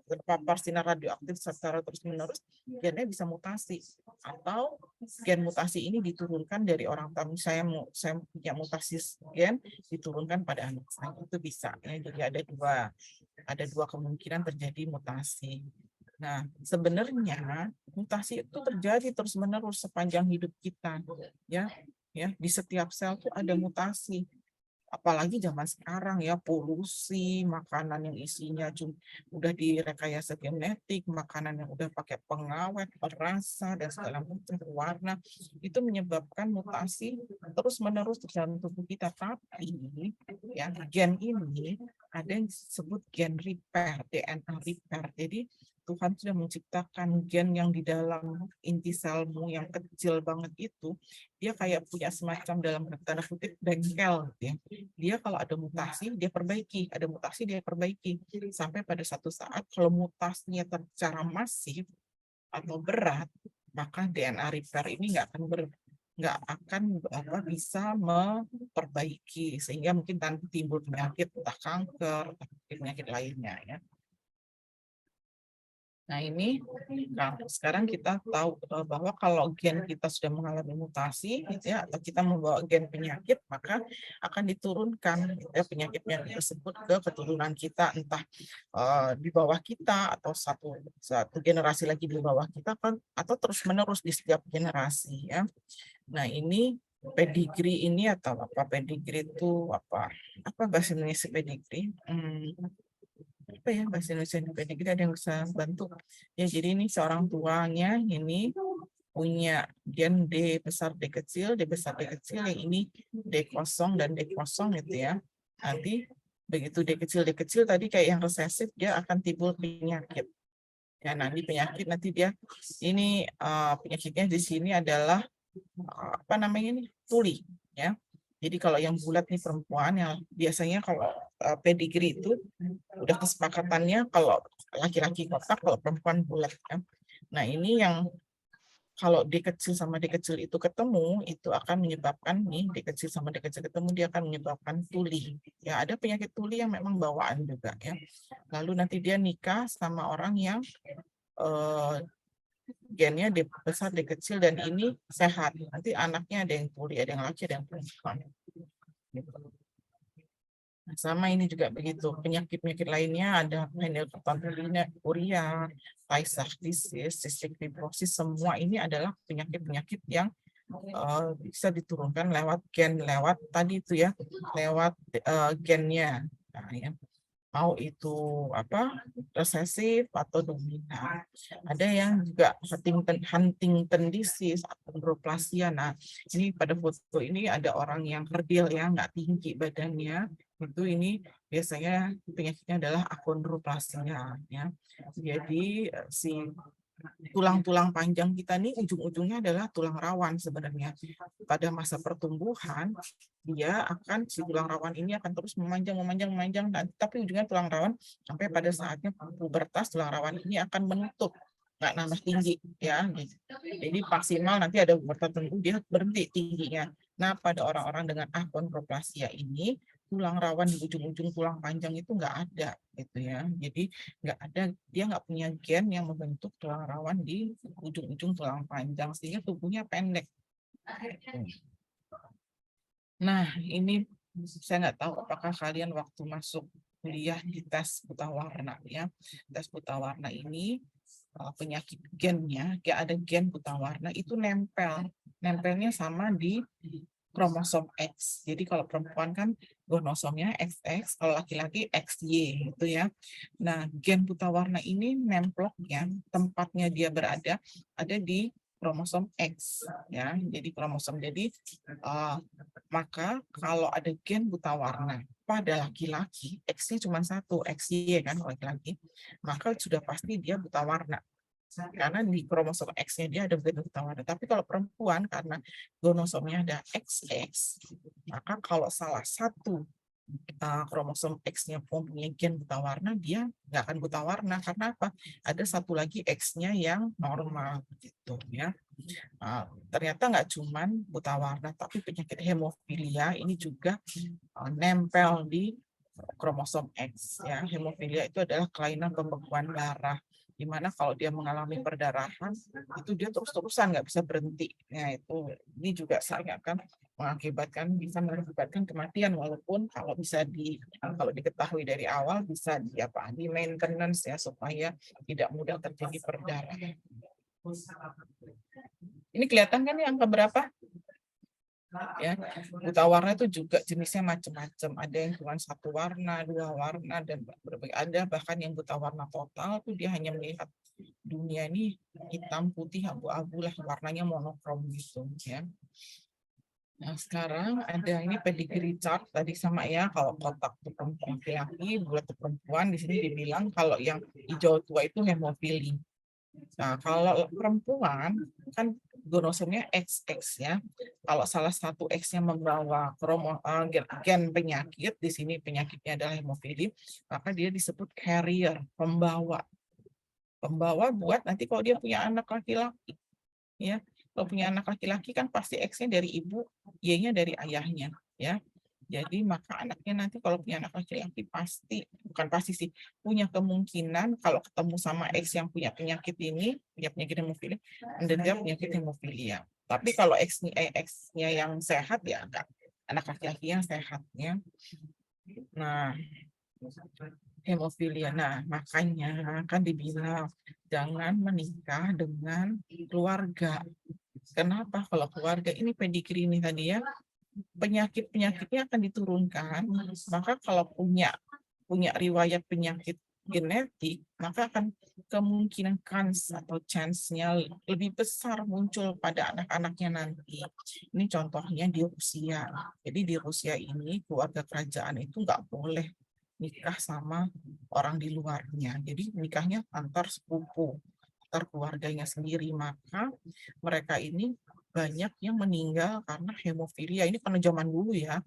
terpapar sinar radioaktif secara terus-menerus, gennya bisa mutasi. Atau gen mutasi ini diturunkan dari orang tua. Saya punya mutasi gen diturunkan pada anak saya, itu bisa. Ya. Jadi ada dua kemungkinan terjadi mutasi. Nah, sebenarnya mutasi itu terjadi terus-menerus sepanjang hidup kita. Ya, di setiap sel itu ada mutasi. Apalagi zaman sekarang ya, polusi, makanan yang isinya udah direkayasa genetik, makanan yang udah pakai pengawet, perasa, dan segala macam warna, itu menyebabkan mutasi terus-menerus di dalam tubuh kita. Tapi ya, gen ini ada yang disebut gen repair, DNA repair. Jadi Tuhan sudah menciptakan gen yang di dalam inti selmu yang kecil banget itu, dia kayak punya semacam dalam tanda kutip bengkel gitu ya. Dia kalau ada mutasi dia perbaiki, ada mutasi dia perbaiki, sampai pada satu saat kalau mutasinya secara masif atau berat, maka DNA repair ini nggak akan bisa memperbaiki, sehingga mungkin nanti timbul penyakit entah kanker atau penyakit lainnya ya. Nah ini, sekarang kita tahu bahwa kalau gen kita sudah mengalami mutasi, gitu ya, atau kita membawa gen penyakit, maka akan diturunkan ya, penyakit-penyakit tersebut ke keturunan kita, entah di bawah kita atau satu generasi lagi di bawah kita, kan, atau terus-menerus di setiap generasi ya. Nah ini pedigree ini atau apa pedigree itu apa bahasa Indonesia pedigree? Apa ya bahasa Indonesia pedigree, ada yang bisa bantu ya. Jadi ini seorang tuanya ini punya gen D besar D kecil yang ini D kosong dan D kosong gitu ya. Nanti begitu D kecil tadi kayak yang resesif, dia akan timbul penyakit ya. Nanti penyakit nanti dia ini penyakitnya di sini adalah apa namanya nih, tuli ya. Jadi kalau yang bulat nih perempuan, yang biasanya kalau pedigree itu udah kesepakatannya kalau laki-laki kotak, kalau perempuan bulat ya. Nah ini yang kalau D kecil sama D kecil itu ketemu, itu akan menyebabkan nih D kecil sama D kecil ketemu, dia akan menyebabkan tuli. Ya ada penyakit tuli yang memang bawaan juga ya. Lalu nanti dia nikah sama orang yang gennya D besar D kecil dan ini sehat. Nanti anaknya ada yang tuli, ada yang laki, ada yang perempuan. Nah, sama ini juga begitu. Penyakit-penyakit lainnya ada phenylketonuria, Tay Sachs disease, cystic fibrosis, semua ini adalah penyakit-penyakit yang bisa diturunkan lewat gen, lewat tadi itu ya, lewat gennya. Nah, ya. Mau itu apa resesif atau dominan. Ada yang juga Huntington disease atau neoplasia. Nah, ini pada foto ini ada orang yang kerdil ya, nggak tinggi badannya. Itu ini biasanya penyakitnya adalah achondroplasia ya. Jadi si tulang-tulang panjang kita nih ujung-ujungnya adalah tulang rawan sebenarnya. Pada masa pertumbuhan dia akan si tulang rawan ini akan terus memanjang, tapi ujungnya tulang rawan sampai pada saatnya pubertas tulang rawan ini akan menutup, nggak nambah tinggi ya. Jadi maksimal nanti ada umur tertentu dia berhenti tingginya. Nah pada orang-orang dengan achondroplasia ini tulang rawan di ujung-ujung tulang panjang itu nggak ada gitu ya. Jadi nggak ada, dia nggak punya gen yang membentuk tulang rawan di ujung-ujung tulang panjang sehingga tubuhnya pendek. Nah ini saya nggak tahu apakah kalian waktu masuk kuliah di tes buta warna ya. Tes buta warna ini penyakit gennya, ada gen buta warna itu nempelnya sama di kromosom X. Jadi kalau perempuan kan kromosomnya XX, kalau laki-laki XY gitu ya. Nah, gen buta warna ini nemploknya, tempatnya dia berada ada di kromosom X ya. Jadi kromosom maka kalau ada gen buta warna pada laki-laki, X-nya cuma satu, XY kan laki-laki, maka sudah pasti dia buta warna. Karena di kromosom X-nya dia ada gen buta warna. Tapi kalau perempuan karena kromosomnya ada XX, maka kalau salah satu kromosom X-nya mempunyai gen buta warna, dia nggak akan buta warna. Karena apa? Ada satu lagi X-nya yang normal gitu ya. Ternyata nggak cuman buta warna, tapi penyakit hemofilia ini juga nempel di kromosom X ya. Hemofilia itu adalah kelainan pembekuan darah, di mana kalau dia mengalami perdarahan itu dia terus-terusan nggak bisa berhenti. Nah, ini juga sangat kan bisa mengakibatkan kematian, walaupun kalau diketahui dari awal bisa di maintenance ya, supaya tidak mudah terjadi perdarahan. Ini kelihatan kan yang keberapa? Ya, buta warna itu juga jenisnya macam-macam. Ada yang cuma satu warna, dua warna, dan ada bahkan yang buta warna total tuh dia hanya melihat dunia ini hitam, putih, abu-abu lah, warnanya monokrom gitu ya. Nah, sekarang ada ini pedigree chart tadi sama ya, kalau kotak itu perempuan laki-laki, bulat itu perempuan, di sini dibilang kalau yang hijau tua itu hemofili. Nah, kalau perempuan kan kromosomnya XX ya. Kalau salah satu X-nya membawa gen penyakit, di sini penyakitnya adalah hemofili, maka dia disebut carrier, pembawa. Pembawa buat nanti kalau dia punya anak laki-laki ya. Kalau punya anak laki-laki kan pasti X-nya dari ibu, Y-nya dari ayahnya ya. Jadi maka anaknya nanti kalau punya anak laki-laki bukan pasti sih, punya kemungkinan kalau ketemu sama X yang punya penyakit ini, punya penyakit hemofili, menderita penyakit hemofilia. Tapi kalau X-nya yang sehat ya enggak, anak laki-laki yang sehatnya. Nah, hemofilia. Nah, makanya kan dibilang jangan menikah dengan keluarga. Kenapa? Kalau keluarga ini pedigree ini tadi ya, penyakit-penyakitnya akan diturunkan, maka kalau punya riwayat penyakit genetik, maka akan kemungkinan atau chance-nya lebih besar muncul pada anak-anaknya nanti. Ini contohnya di Rusia. Jadi di Rusia ini keluarga kerajaan itu nggak boleh nikah sama orang di luarnya. Jadi nikahnya antar sepupu, antar keluarganya sendiri. Maka mereka ini banyak yang meninggal karena hemofilia. Ini karena zaman dulu ya,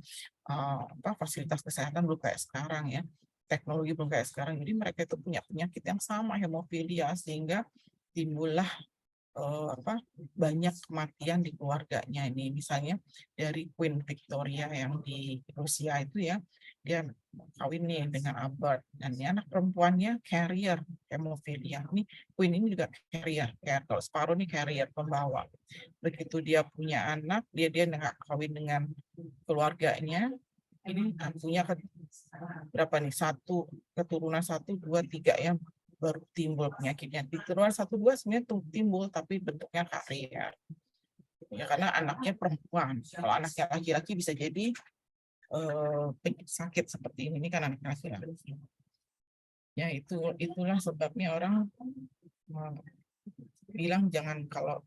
fasilitas kesehatan belum kayak sekarang ya, teknologi belum kayak sekarang. Jadi mereka itu punya penyakit yang sama, hemofilia, sehingga timbullah banyak kematian di keluarganya. Ini misalnya dari Queen Victoria yang di Rusia itu ya, dia kawin nih dengan Albert, dan ini anak perempuannya carrier hemofilia. Ini Queen ini juga carrier, kalau separuh ini carrier, pembawa. Begitu dia punya anak, dia nggak kawin dengan keluarganya, ini punya berapa nih, keturunan 1, 2, 3 yang baru timbul penyakitnya. Di keturunan 1, 2 sebenarnya timbul, tapi bentuknya carrier. Ya, karena anaknya perempuan. Kalau anaknya laki-laki bisa jadi sakit seperti ini kan anak laki-laki. Ya, itulah sebabnya orang bilang jangan, kalau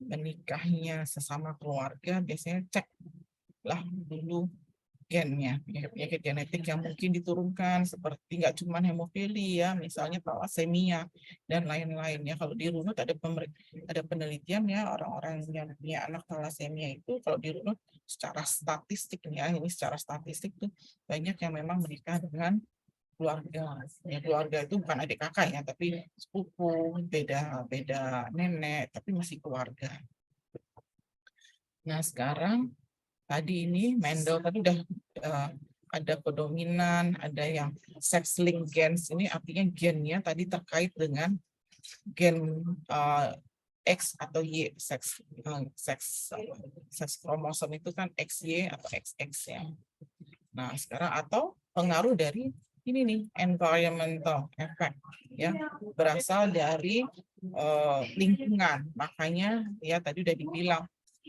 menikahnya sesama keluarga, biasanya ceklah dulu gennya, penyakit genetik yang mungkin diturunkan, seperti nggak cuma hemofilia, misalnya thalassemia dan lain-lain ya. Kalau dirunut ada penelitian ya, orang-orang yang punya anak thalassemia itu kalau dirunut secara statistik ya, ini secara statistik tuh banyak yang memang menikah dengan keluarga. Ya, keluarga itu bukan adik kakak ya, tapi sepupu, beda nenek, tapi masih keluarga. Nah, sekarang tadi ini Mendel tadi udah ada kodominan, ada yang sex link gens, ini artinya gennya tadi terkait dengan gen X atau Y, seks kromosom itu kan XY atau XX ya. Nah, sekarang atau pengaruh dari ini nih environmental effect ya, berasal dari lingkungan. Makanya ya tadi udah dibilang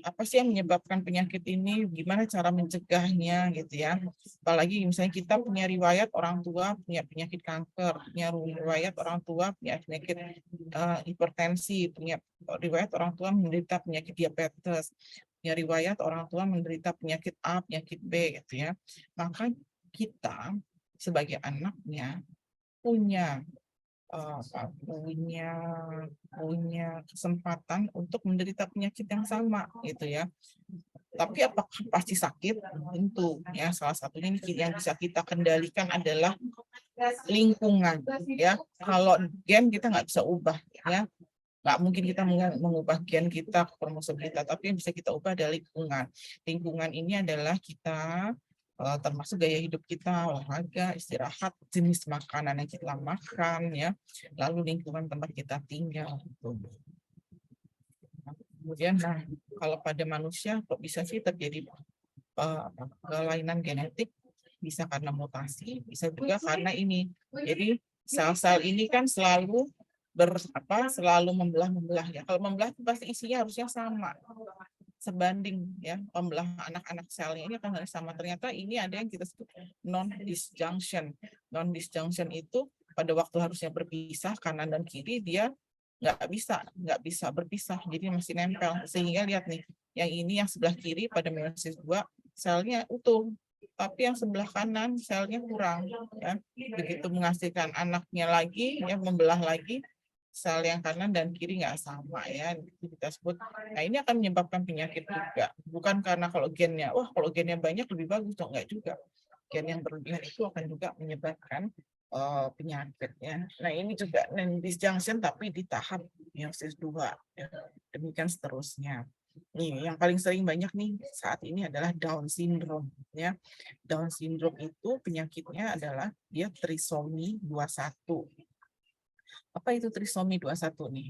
apa sih yang menyebabkan penyakit ini, gimana cara mencegahnya gitu ya. Apalagi misalnya kita punya riwayat orang tua punya penyakit kanker, punya riwayat orang tua punya penyakit hipertensi, punya riwayat orang tua menderita penyakit diabetes, punya riwayat orang tua menderita penyakit A, penyakit B gitu ya. Maka kita sebagai anaknya punya punya kesempatan untuk menderita penyakit yang sama gitu ya. Tapi apakah pasti sakit? Tentu ya. Salah satunya yang bisa kita kendalikan adalah lingkungan ya. Kalau gen kita nggak bisa ubah ya. Nggak mungkin kita mengubah gen kita, kromosom kita, tapi yang bisa kita ubah adalah lingkungan. Lingkungan ini adalah kita termasuk gaya hidup kita, olahraga, istirahat, jenis makanan yang kita makan, ya, lalu lingkungan tempat kita tinggal. Kemudian, nah, kalau pada manusia kok bisa sih terjadi kelainan genetik? Bisa karena mutasi, bisa juga karena ini. Jadi sel-sel ini kan selalu selalu membelah ya. Kalau membelah itu pasti isinya harusnya sama, sebanding ya, pembelah anak-anak selnya ini akan sama. Ternyata ini ada yang kita sebut non-disjunction. Non-disjunction itu pada waktu harusnya berpisah kanan dan kiri, dia nggak bisa berpisah, jadi masih nempel. Sehingga lihat nih, yang ini yang sebelah kiri pada meiosis 2 selnya utuh, tapi yang sebelah kanan selnya kurang ya. Begitu menghasilkan anaknya lagi ya, membelah lagi, sel yang kanan dan kiri nggak sama ya, itu kita sebut. Nah, ini akan menyebabkan penyakit juga, bukan karena kalau gennya, wah kalau gennya banyak lebih bagus, dong, nggak juga. Gen yang berlebihan itu akan juga menyebabkan penyakit ya. Nah, ini juga non-disjunction tapi di tahap meiosis 2 ya. Demikian seterusnya. Nih, yang paling sering banyak nih saat ini adalah Down syndrome ya. Down syndrome itu penyakitnya adalah dia trisomi 21. Apa itu trisomi 21 nih?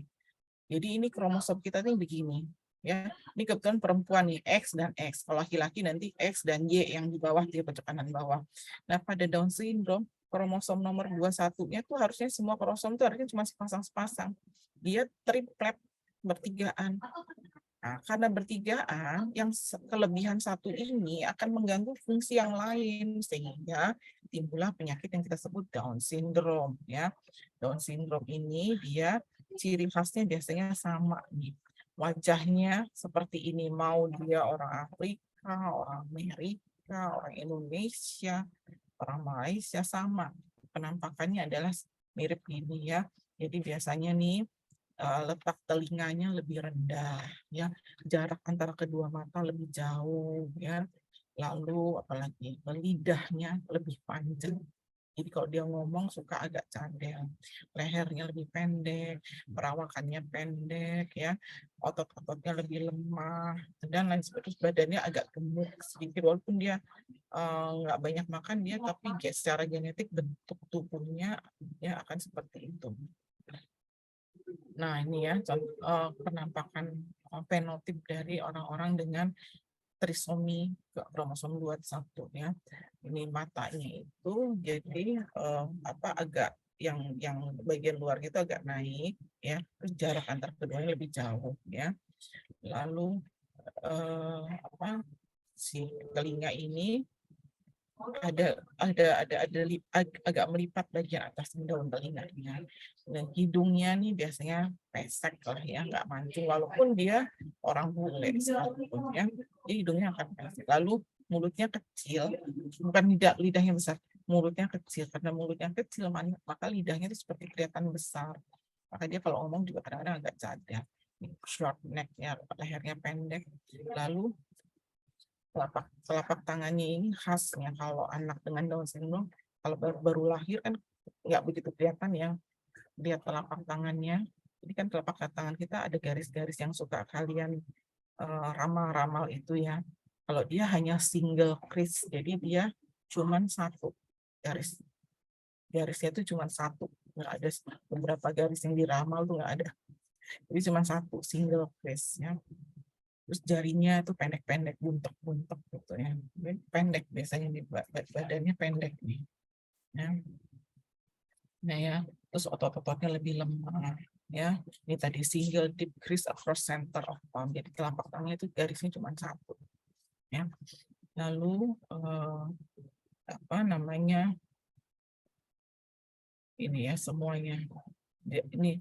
Jadi ini kromosom kita nih begini ya. Ini kebetulan perempuan nih, X dan X. Kalau laki-laki nanti X dan Y yang di bawah, di pojok kanan bawah. Nah, pada Down syndrome kromosom nomor 21-nya tuh harusnya semua kromosom itu harusnya cuma sepasang-sepasang. Dia triplet, bertigaan. Nah, karena bertigaan, yang kelebihan satu ini akan mengganggu fungsi yang lain, sehingga timbullah penyakit yang kita sebut Down syndrome ya. Down syndrome ini dia ciri khasnya biasanya sama nih. Wajahnya seperti ini, mau dia orang Afrika, orang Amerika, orang Indonesia, orang Malaysia, sama. Penampakannya adalah mirip ini ya. Jadi biasanya nih letak telinganya lebih rendah ya, jarak antara kedua mata lebih jauh ya, lalu apalagi lidahnya lebih panjang. Jadi kalau dia ngomong suka agak cadel, lehernya lebih pendek, perawakannya pendek ya, otot-ototnya lebih lemah dan lain sebagainya. Badannya agak gemuk sedikit, walaupun dia nggak banyak makan dia, tapi secara genetik bentuk tubuhnya ya akan seperti itu. Nah, ini ya contoh penampakan fenotip dari orang-orang dengan trisomi kromosom 21 ya. Ini matanya itu jadi agak yang bagian luar itu agak naik ya, terus jarak antar keduanya lebih jauh ya. Lalu si telinga ini agak melipat bagian atas daun telinganya. Dan hidungnya nih biasanya pesek lah ya, nggak mancung, walaupun dia orang bule sekalipun ya, jadi hidungnya akan pesek. Lalu mulutnya kecil, bukan lidahnya besar, mulutnya kecil. Karena mulutnya kecil, maka lidahnya itu seperti kelihatan besar. Maka dia kalau ngomong juga kadang-kadang agak cadel. Short neck-nya, lehernya pendek. Lalu telapak tangannya ini khasnya kalau anak dengan Down syndrome, kalau baru lahir kan nggak begitu kelihatan ya, lihat telapak tangannya. Jadi kan telapak tangan kita ada garis-garis yang suka kalian ramal-ramal itu ya. Kalau dia hanya single crease, jadi dia cuma satu garis. Garisnya itu cuma satu, nggak ada beberapa garis yang diramal tuh nggak ada. Jadi cuma satu single crease ya. Terus jarinya itu pendek-pendek, buntek-buntek gitu ya. Pendek biasanya di badannya pendek nih. Ya. Nah ya, terus otot-ototnya lebih lemah. Ya, ini tadi single deep crease across center of palm. Jadi telapak tangannya itu garisnya cuma satu. Ya. Lalu apa namanya? Ini ya semuanya. Ini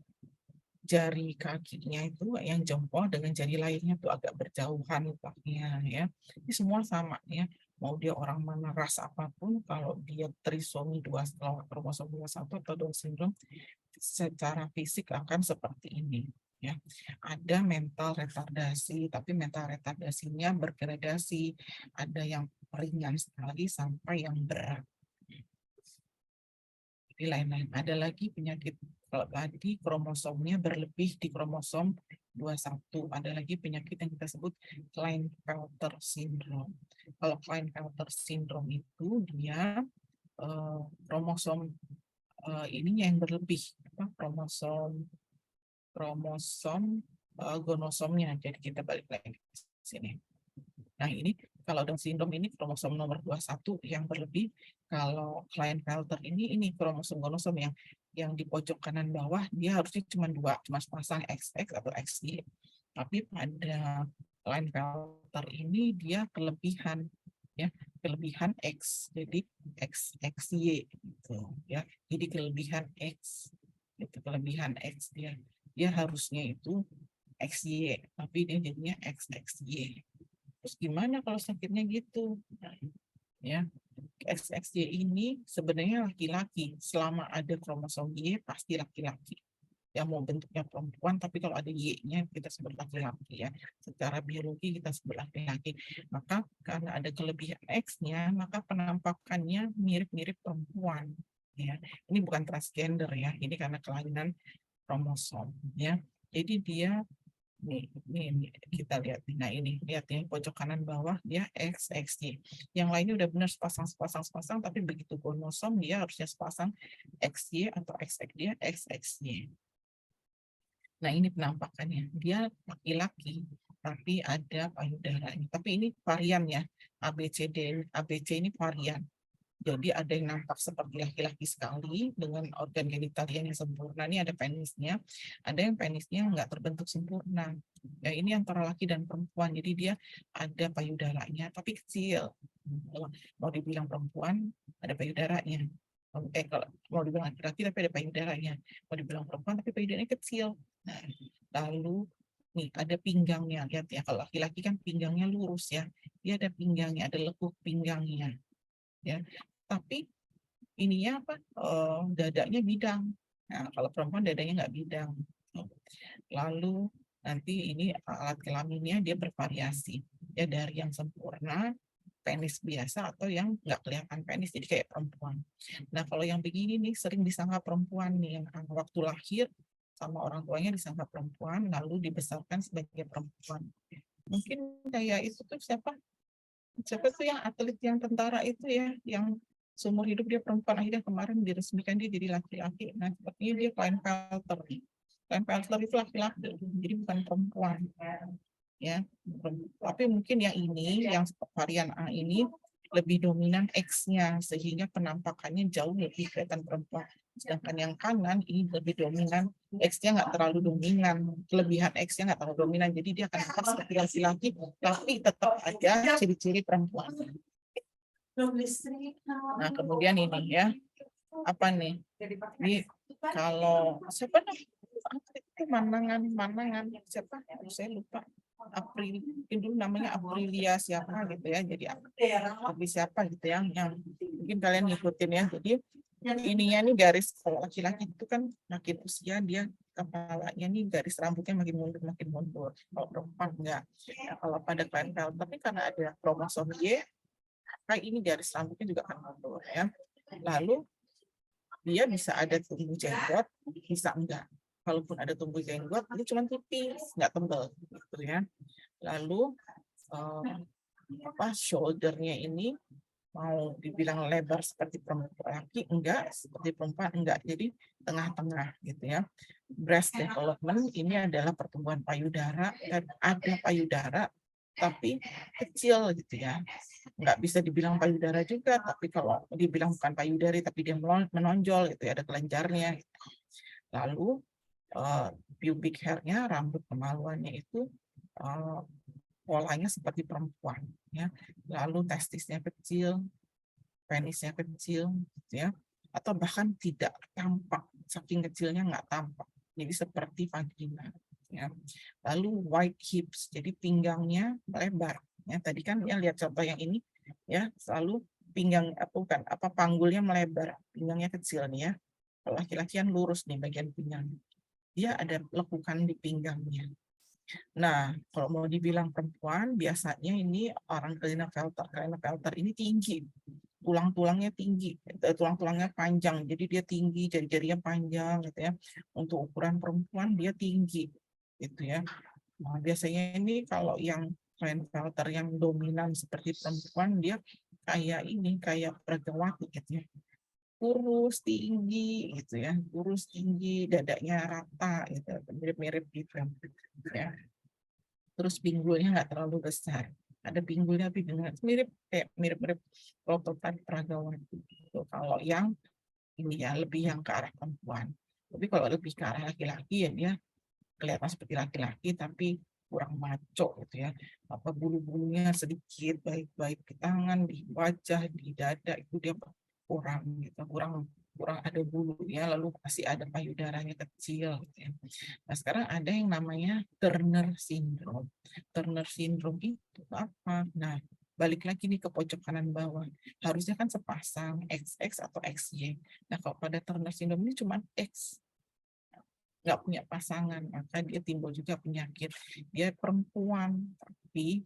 jari kakinya itu yang jempol dengan jari lainnya tuh agak berjauhan letaknya ya. Ini semua sama ya. Mau dia orang mana ras apapun, kalau dia trisomi 2 kromosom 21 atau Down syndrome, secara fisik akan seperti ini ya. Ada mental retardasi, tapi mental retardasinya bergradasi. Ada yang ringan sekali sampai yang berat. Jadi lain-lain. Ada lagi penyakit, kalau tadi kromosomnya berlebih di kromosom 21. Ada lagi penyakit yang kita sebut Klinefelter syndrome. Kalau Klinefelter syndrome itu dia kromosom ininya yang berlebih, kromosom gonosomnya. Jadi kita balik lagi ke sini. Nah, ini kalau Down syndrome ini kromosom nomor 21 yang berlebih. Kalau Klinefelter ini kromosom gonosom yang di pojok kanan bawah, dia harusnya cuma 2, cuma sepasang XX atau XY. Tapi pada Klinefelter ini dia kelebihan ya, kelebihan X. Jadi XY gitu ya. Jadi kelebihan X. Itu kelebihan X dia harusnya itu XY, tapi dia jadinya XXY. Terus gimana kalau sakitnya gitu? Ya, XXY ini sebenarnya laki-laki. Selama ada kromosom Y pasti laki-laki. Ya mau bentuknya perempuan, tapi kalau ada Y-nya kita sebut laki-laki ya. Secara biologi kita sebut laki-laki. Maka karena ada kelebihan X-nya, maka penampakannya mirip-mirip perempuan. Ya, ini bukan transgender ya. Ini karena kelainan kromosom ya. Jadi dia nih kita lihat. Nah ini lihat ya, pojok kanan bawah dia XXY. Yang lainnya udah benar sepasang, tapi begitu kromosom dia harusnya sepasang XY atau XX, dia XXY. Nah ini penampakannya, dia laki-laki tapi ada payudaranya. Tapi ini varian ya, ABC ini varian. Jadi ada yang nampak seperti laki-laki sekali dengan organ genitalia yang sempurna. Ini ada penisnya, ada yang penisnya nggak terbentuk sempurna. Ya, ini antara laki dan perempuan. Jadi dia ada payudaranya, tapi kecil. Mau dibilang perempuan, ada payudaranya. Kalau mau dibilang laki-laki, tapi ada payudaranya. Mau dibilang perempuan, tapi payudaranya kecil. Nah, lalu nih ada pinggangnya. Lihat ya, kalau laki-laki kan pinggangnya lurus ya. Dia ada pinggangnya, ada lekuk pinggangnya. Ya, tapi ininya apa? Dadanya bidang. Nah, kalau perempuan dadanya nggak bidang. Lalu nanti ini alat kelaminnya dia bervariasi. Ya dari yang sempurna, penis biasa, atau yang nggak kelihatan penis, jadi kayak perempuan. Nah, kalau yang begini nih sering disangka perempuan nih, yang waktu lahir sama orang tuanya disangka perempuan, lalu dibesarkan sebagai perempuan. Mungkin kayak itu tuh siapa tuh yang atlet yang tentara itu ya, yang seumur hidup dia perempuan, akhirnya kemarin diresmikan dia jadi laki-laki. Nah, sepertinya dia Klinefelter. Klinefelter itu laki-laki, jadi bukan perempuan. Ya, tapi mungkin yang ini, yang varian A ini lebih dominan X-nya, sehingga penampakannya jauh lebih kelihatan perempuan. Sedangkan yang kanan ini lebih dominan, X-nya nggak terlalu dominan, kelebihan X-nya nggak terlalu dominan, jadi dia akan nampak seperti laki-laki, tapi tetap ada ciri-ciri perempuan. Nah, kemudian ini ya, apa nih? Ini kalau siapa nih? Manangan siapa? Saya lupa. April dulu namanya Aprilia siapa gitu ya. Jadi April siapa gitu ya, yang mungkin kalian ngikutin ya. Jadi ininya nih garis, kalau laki-laki itu kan makin usia dia kepalanya nih garis rambutnya makin mundur. Kalau perempuan enggak. Ya, kalau pada Klinefelter, tapi karena ada kromosom Y, maka ini garis rambutnya juga akan mundur ya. Lalu dia bisa ada tumbuh jenggot, bisa enggak. Kalaupun ada tumbuh jenggot, ini cuma tipis, nggak tebal gitu ya. Lalu shoulder-nya ini mau dibilang lebar seperti perempuan laki, enggak, seperti perempuan enggak. Jadi tengah-tengah gitu ya. Breast development ini adalah pertumbuhan payudara, dan ada payudara tapi kecil gitu ya. Nggak bisa dibilang payudara juga, tapi kalau dibilang bukan payudara tapi dia menonjol gitu ya, ada kelenjarnya. Lalu pubic hair-nya, rambut kemaluannya itu polanya seperti perempuan ya. Lalu testisnya kecil, penisnya kecil gitu ya, atau bahkan tidak tampak, saking kecilnya nggak tampak, jadi seperti vagina ya. Lalu wide hips, jadi pinggangnya melebar ya. Tadi kan ya lihat contoh yang ini ya, selalu pinggang bukan apa panggulnya melebar, pinggangnya kecil nih ya. Kalau laki-laki kan lurus nih bagian pinggang, dia ada lekukan di pinggangnya. Nah, kalau mau dibilang perempuan, biasanya ini orang Klinefelter ini tinggi, tulang-tulangnya tinggi, tulang-tulangnya panjang, jadi dia tinggi, jari-jarinya panjang, gitu ya. Untuk ukuran perempuan dia tinggi, gitu ya. Nah, biasanya ini kalau yang Klinefelter yang dominan seperti perempuan, dia kayak ini, kayak Pergawati, gitu ya. Kurus tinggi, gitu ya, kurus tinggi, dadanya rata, gitu, mirip-mirip gitu ya. Terus pinggulnya nggak terlalu besar, ada pinggulnya tapi dengan mirip-mirip prototipe Peragawati. Kalau yang ini ya lebih yang ke arah perempuan. Tapi kalau lebih ke arah laki-laki ya dia kelihatan seperti laki-laki tapi kurang maco gitu ya. Apa bulu-bulunya sedikit, baik-baik di tangan, di wajah, di dada itu dia kurang gitu, kurang kurang ada bulunya, lalu masih ada payudaranya kecil gitu ya. Nah, sekarang ada yang namanya Turner syndrome. Turner syndrome itu apa? Nah, balik lagi nih ke pojok kanan bawah. Harusnya kan sepasang XX atau XY. Nah, kalau pada Turner syndrome ini cuma X, nggak punya pasangan, maka dia timbul juga penyakit. Dia perempuan, tapi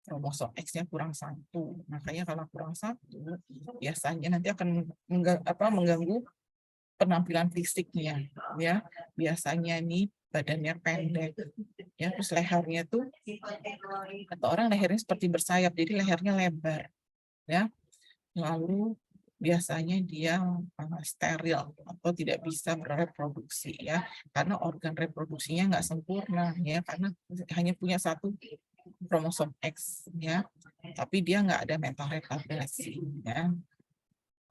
kromosom X-nya kurang satu. Makanya kalau kurang satu, biasanya nanti akan mengganggu penampilan fisiknya. Ya, biasanya nih badannya pendek, ya, terus lehernya tuh, atau orang lehernya seperti bersayap, jadi lehernya lebar, ya. Lalu biasanya dia steril atau tidak bisa bereproduksi ya, karena organ reproduksinya nggak sempurna ya, karena hanya punya satu kromosom X ya, tapi dia nggak ada metaretardasi ya.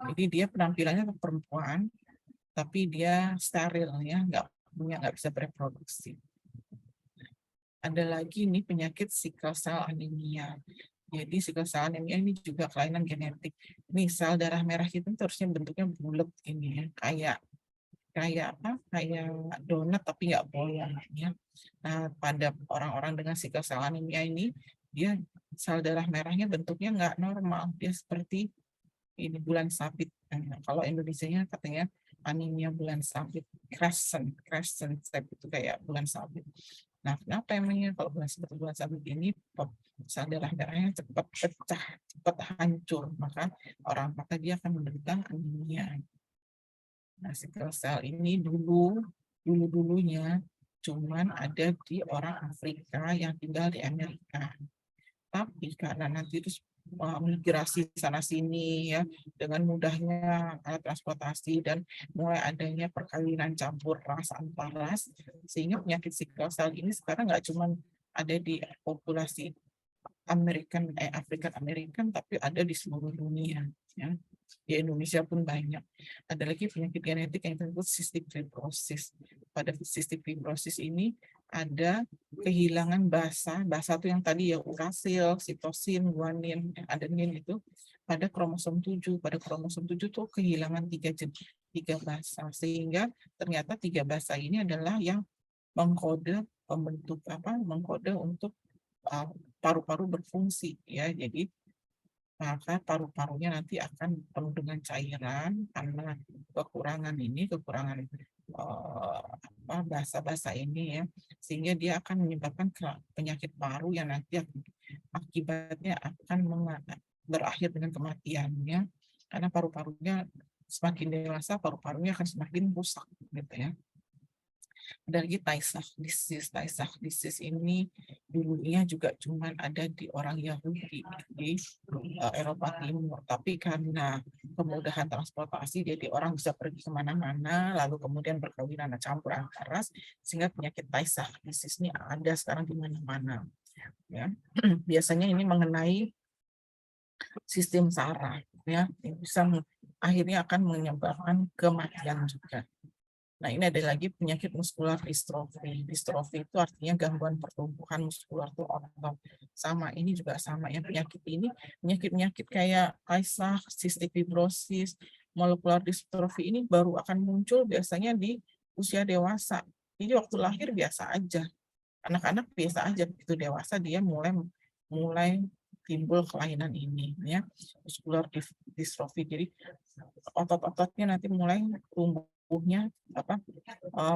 Jadi dia penampilannya perempuan, tapi dia steril ya, nggak bisa bereproduksi. Ada lagi nih penyakit sickle cell anemia. Jadi sickle cell anemia ini juga kelainan genetik. Nih sel darah merah kita harusnya bentuknya bulat ini ya, kayak donat tapi nggak bolong ya. Nah, pada orang-orang dengan sickle cell anemia ini, dia sel darah merahnya bentuknya nggak normal, dia seperti ini bulan sabit. Nah, kalau Indonesianya katanya anemia bulan sabit, crescent shape itu kayak bulan sabit. Nah, kenapa emangnya kalau bulan sabit ini sel darah merahnya cepat pecah, cepat hancur, maka dia akan menderita anemia. Nah, sickle cell ini dulunya cuman ada di orang Afrika yang tinggal di Amerika. Tapi karena nanti terus migrasi sana sini ya, dengan mudahnya alat transportasi dan mulai adanya perkawinan campur ras antar ras, sehingga penyakit sickle cell ini sekarang nggak cuma ada di populasi African American, tapi ada di seluruh dunia ya. Di Indonesia pun banyak. Ada lagi penyakit genetik yang disebut cystic fibrosis. Pada cystic fibrosis ini ada kehilangan basa itu yang tadi ya, urasil, sitosin, guanin, adenin itu pada kromosom 7. Pada kromosom 7 tuh kehilangan 3 basa, sehingga ternyata 3 basa ini adalah yang mengkode untuk paru-paru berfungsi ya. Jadi maka paru-parunya nanti akan penuh dengan cairan karena kekurangan basa-basa ini ya, sehingga dia akan menyebabkan penyakit paru yang nanti akibatnya akan berakhir dengan kematiannya, karena paru-parunya semakin dewasa, paru-parunya akan semakin rusak gitu ya. Ada lagi Tay-Sachs disease ini dulunya juga cuma ada di orang Yahudi di Eropa Timur, tapi karena kemudahan transportasi jadi orang bisa pergi kemana-mana, lalu kemudian berkawinan campur antar ras, sehingga penyakit Tay-Sachs disease ini ada sekarang di mana-mana. ya. Biasanya ini mengenai sistem saraf, ya, yang bisa akhirnya akan menyebabkan kematian juga. Nah, ini ada lagi penyakit muskular distrofi. Distrofi itu artinya gangguan pertumbuhan muskular tuh otot. Sama, ini juga sama ya, penyakit ini, penyakit-penyakit kayak ISA, cystic fibrosis, molekular distrofi ini baru akan muncul biasanya di usia dewasa. Jadi waktu lahir biasa aja. Anak-anak biasa aja, begitu dewasa dia mulai timbul kelainan ini ya, muskular distrofi. Jadi otot-ototnya nanti mulai tumbuhnya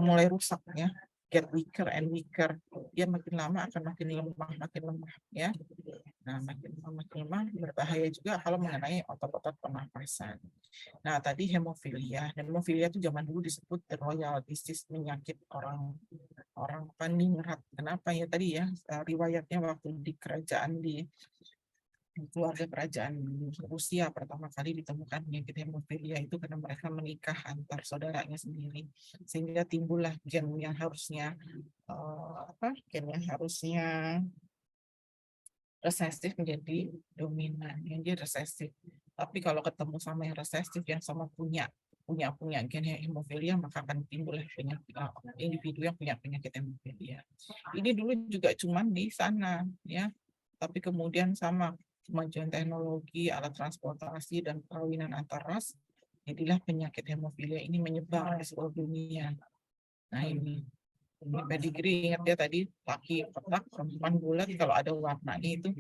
mulai rusak ya, get weaker and weaker. Dia makin lama akan makin lemah ya. Nah, makin lemah berbahaya juga kalau mengenai otot-otot pernapasan. Nah, tadi hemofilia. Hemofilia itu zaman dulu disebut the royal disease, penyakit orang peningrat. Kenapa ya tadi ya, riwayatnya waktu di kerajaan di keluarga kerajaan Rusia pertama kali ditemukan penyakit hemofilia itu karena mereka menikah antar saudaranya sendiri, sehingga timbullah gen yang harusnya resesif menjadi dominan, yang dia resesif. Tapi kalau ketemu sama yang resesif yang sama punya gen hemofilia, maka akan timbul individu yang punya penyakit hemofilia. Ini dulu juga cuman di sana ya, tapi kemudian sama kemajuan teknologi, alat transportasi, dan perkawinan antar ras, jadilah penyakit hemofilia ini menyebar di seluruh dunia. Nah, ini pedigree, ingat ya tadi, laki kotak, perempuan bulat, kalau ada warnanya itu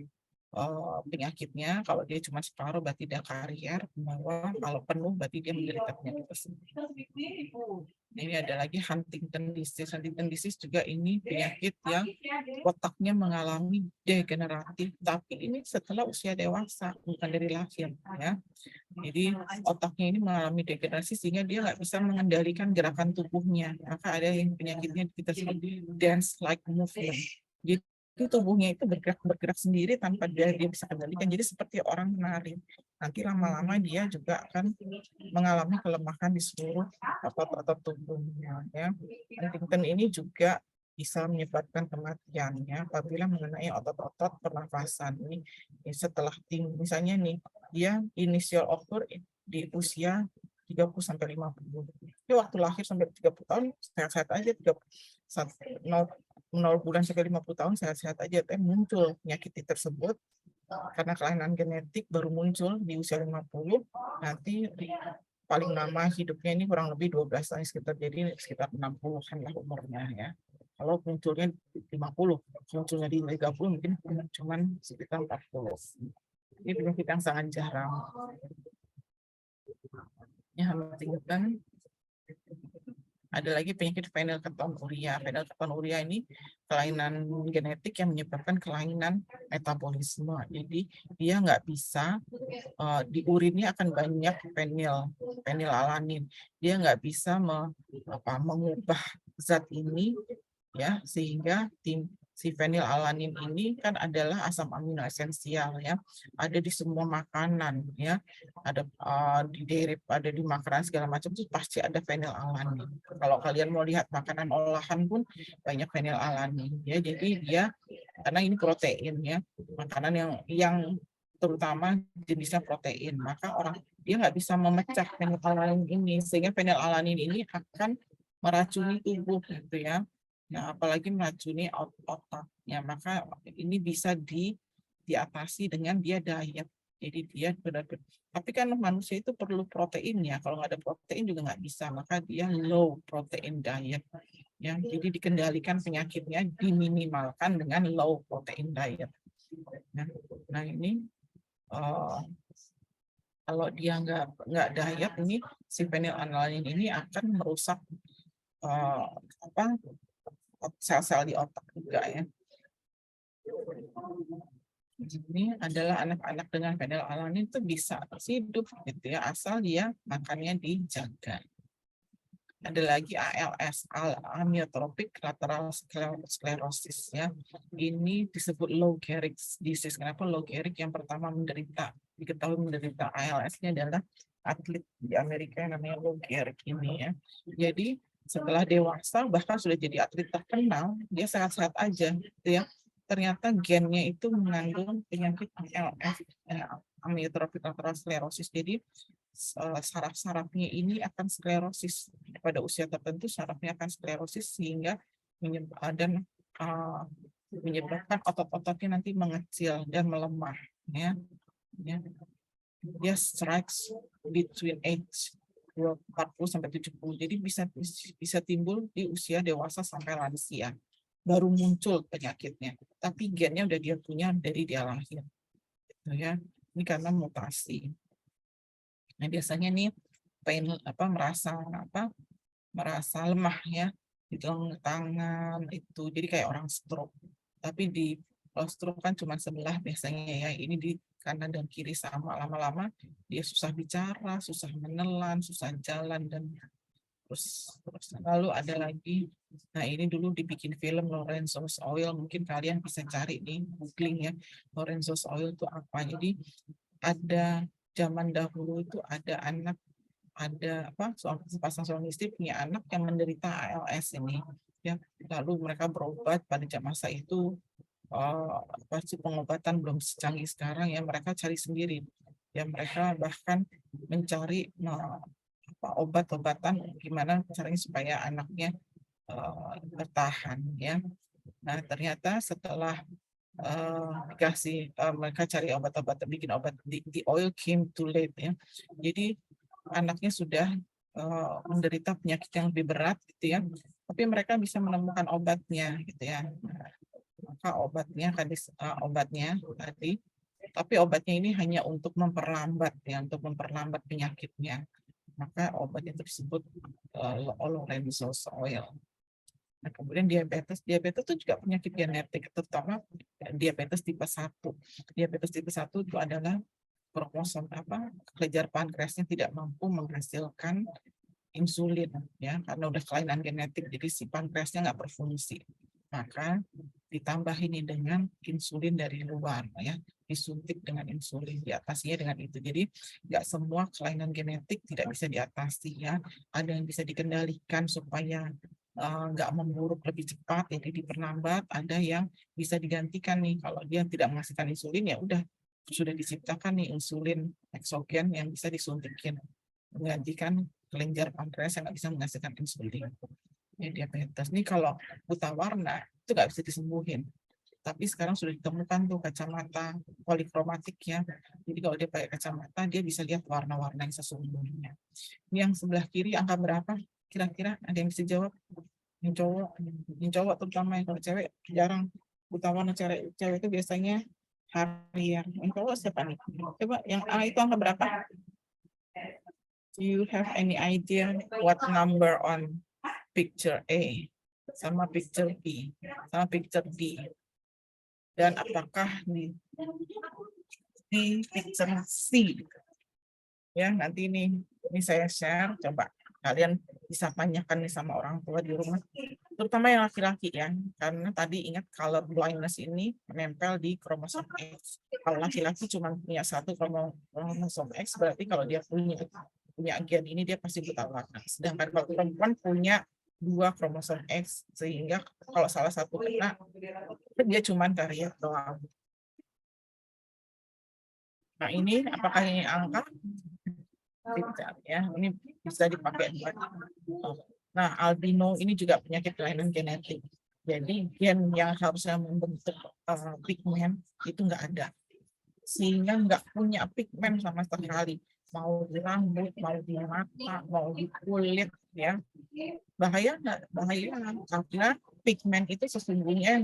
penyakitnya. Kalau dia cuma separuh berarti dia karier, bahwa kalau penuh berarti dia menderita penyakit tersebut. Ini ada lagi Huntington disease. Huntington disease juga ini penyakit yang otaknya mengalami degeneratif, tapi ini setelah usia dewasa, bukan dari lahir ya. Jadi otaknya ini mengalami degenerasi sehingga dia nggak bisa mengendalikan gerakan tubuhnya. Maka ada yang penyakitnya kita sebut dance-like movement. Jadi tubuhnya itu bergerak sendiri tanpa dia bisa kendalikan. Jadi seperti orang menari. Nanti lama-lama dia juga akan mengalami kelemahan di seluruh otot-otot tubuhnya. Ya. Huntington ini juga bisa menyebabkan kematian ya, apabila mengenai otot-otot pernafasan. Ini setelah misalnya nih, dia initial occur di usia 30 sampai 50. Jadi waktu lahir sampai 30 tahun sehat-sehat aja, 0 bulan sampai 50 tahun sehat-sehat aja, tapi muncul penyakit tersebut karena kelainan genetik baru muncul di usia 50, nanti paling lama hidupnya ini kurang lebih 12 tahun, sekitar 60-an lah umurnya ya. Kalau munculnya 50, munculnya di 30 mungkin cuma sekitar 40. Ini penyakit yang sangat jarang. Ya, Huntington. Ada lagi penyakit phenylketonuria. Phenylketonuria ini kelainan genetik yang menyebabkan kelainan metabolisme. Jadi dia nggak bisa, di urinnya akan banyak fenilalanin. Dia nggak bisa mengubah zat ini ya, sehingga si fenilalanin ini kan adalah asam amino esensial ya, ada di semua makanan ya, ada di dairy, ada di makanan segala macam itu pasti ada fenilalanin. Kalau kalian mau lihat makanan olahan pun banyak fenilalanin ya, jadi dia karena ini protein ya, makanan yang terutama jenisnya protein, maka dia nggak bisa memecah fenilalanin ini, sehingga fenilalanin ini akan meracuni tubuh gitu ya. Nah, apalagi meracuni otaknya, maka ini bisa diatasi dengan dia diet. Jadi dia benar-benar. Tapi kan manusia itu perlu protein ya. Kalau nggak ada protein juga nggak bisa. Maka dia low protein diet. Ya, jadi dikendalikan penyakitnya, diminimalkan dengan low protein diet. Nah ini kalau dia nggak diet, ini si fenilalanin ini akan merusak sel-sel di otak juga ya. Ini adalah anak-anak dengan fenilalanin itu bisa hidup gitu ya, asal dia makannya dijaga. Ada lagi ALS, amyotrophic lateral sclerosis ya. Ini disebut Lou Gehrig disease. Kenapa Lou Gehrig yang pertama diketahui menderita ALS-nya adalah atlet di Amerika yang namanya Lou Gehrig ini ya. Jadi setelah dewasa bahkan sudah jadi atlet terkenal, dia sehat-sehat aja gitu ya. ternyata gennya itu mengandung penyakit ALS, amyotrophic lateral sclerosis. Jadi saraf-sarafnya ini akan sklerosis pada usia tertentu, sarafnya akan sklerosis sehingga menyebabkan otot-ototnya nanti mengecil dan melemah, ya. Dia strikes between age 40 sampai 70. Jadi bisa timbul di usia dewasa sampai lansia. Baru muncul penyakitnya, tapi gennya udah dia punya dari dia lahir. Gitu ya. Ini karena mutasi. Nah, biasanya nih merasa lemah ya di tangan itu. Jadi kayak orang stroke. Tapi kalau stroke kan cuma sebelah biasanya ya. Ini di kanan dan kiri sama, lama-lama dia susah bicara, susah menelan, susah jalan, dan terus lalu ada lagi. Nah, ini dulu dibikin film Lorenzo's Oil, mungkin kalian bisa cari nih, googling ya, Lorenzo's Oil itu apa. Jadi ada zaman dahulu itu ada sepasang suami istri punya anak yang menderita ALS ini ya. Lalu mereka berobat pada masa itu, pengobatan belum secanggih sekarang ya, mereka cari sendiri ya. Mereka bahkan mencari obat-obatan gimana caranya supaya anaknya bertahan ya. Nah, ternyata setelah mereka cari obat-obatan, bikin obat, the oil came too late ya. Jadi anaknya sudah menderita penyakit yang lebih berat gitu ya, tapi mereka bisa menemukan obatnya gitu ya. Maka obatnya tadi, tapi obatnya ini hanya untuk memperlambat penyakitnya. Maka obatnya tersebut Lorenzo's Oil. Nah, kemudian diabetes itu juga penyakit genetik, terutama diabetes tipe 1. Diabetes tipe 1 itu adalah kromosom kelenjar pankreasnya tidak mampu menghasilkan insulin ya, karena udah kelainan genetik, jadi si pankreasnya nggak berfungsi. Maka ditambah ini dengan insulin dari luar ya, disuntik dengan insulin, diatasinya dengan itu. Jadi nggak semua kelainan genetik tidak bisa diatasi ya, ada yang bisa dikendalikan supaya nggak memburuk lebih cepat, jadi diperlambat. Ada yang bisa digantikan nih, kalau dia tidak menghasilkan insulin ya udah sudah diciptakan nih insulin eksogen yang bisa disuntikin, menggantikan kelenjar pankreas yang nggak bisa menghasilkan insulin. Ya, diabetes nih kalau buta warna itu nggak bisa disembuhin, tapi sekarang sudah ditemukan tuh kacamata polikromatik ya. Jadi kalau dia pakai kacamata dia bisa lihat warna-warna yang sesungguhnya. Ini yang sebelah kiri angka berapa? Kira-kira ada yang bisa jawab? Yang cowok terutama, yang kalau cewek jarang buta warna. Cewek itu biasanya harian. Yang cowok siapa nih? Coba yang A itu angka berapa? Do you have any idea what number on picture A sama picture B sama picture D? Dan apakah di picture C? Ya, nanti ini saya share, coba kalian bisa tanyakan nih sama orang tua di rumah, terutama yang laki-laki ya, karena tadi ingat color blindness ini menempel di kromosom X. Kalau laki-laki cuma punya satu kromosom X, berarti kalau dia punya gen ini dia pasti buta warna. Sedangkan kalau perempuan punya 2 kromosom X, sehingga kalau salah satu kena dia cuma karier doang. Nah, ini apakah ini angka? Ya, ini bisa dipakai. Nah, albino ini juga penyakit kelainan genetik. Jadi gen yang harusnya membentuk pigmen itu nggak ada, sehingga nggak punya pigmen sama sekali. Mau di rambut, mau di mata, mau di kulit, ya bahaya nggak? Bahaya, karena pigmen itu sesungguhnya,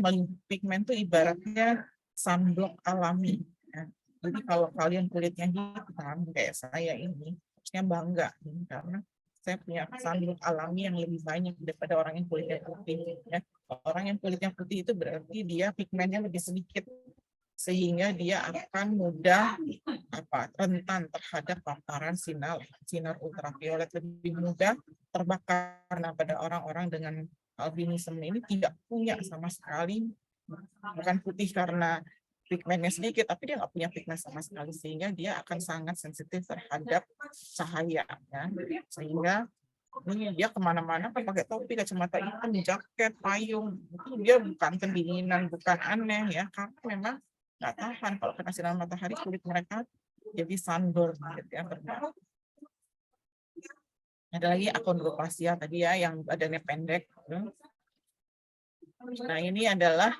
pigmen itu ibaratnya sunblock alami. Ya. Jadi kalau kalian kulitnya hitam kayak saya ini, harusnya bangga karena saya punya sunblock alami yang lebih banyak daripada orang yang kulitnya putih. Ya. Orang yang kulitnya putih itu berarti dia pigmennya lebih sedikit, sehingga dia akan mudah rentan terhadap paparan sinar ultraviolet, lebih mudah terbakar. Nah, pada orang-orang dengan albinisme ini tidak punya sama sekali, bukan putih karena pigmennya sedikit, tapi dia nggak punya pigmen sama sekali, sehingga dia akan sangat sensitif terhadap cahaya ya. Sehingga Ini dia kemana-mana kan pakai topi, kacamata hitam, jaket, payung. Itu dia bukan kedinginan, bukan aneh ya, karena memang nggak tahan kalau kena sinar matahari, kulit mereka jadi sunburn gitu ya. Ada lagi achondroplasia tadi ya, yang badannya pendek. Nah ini adalah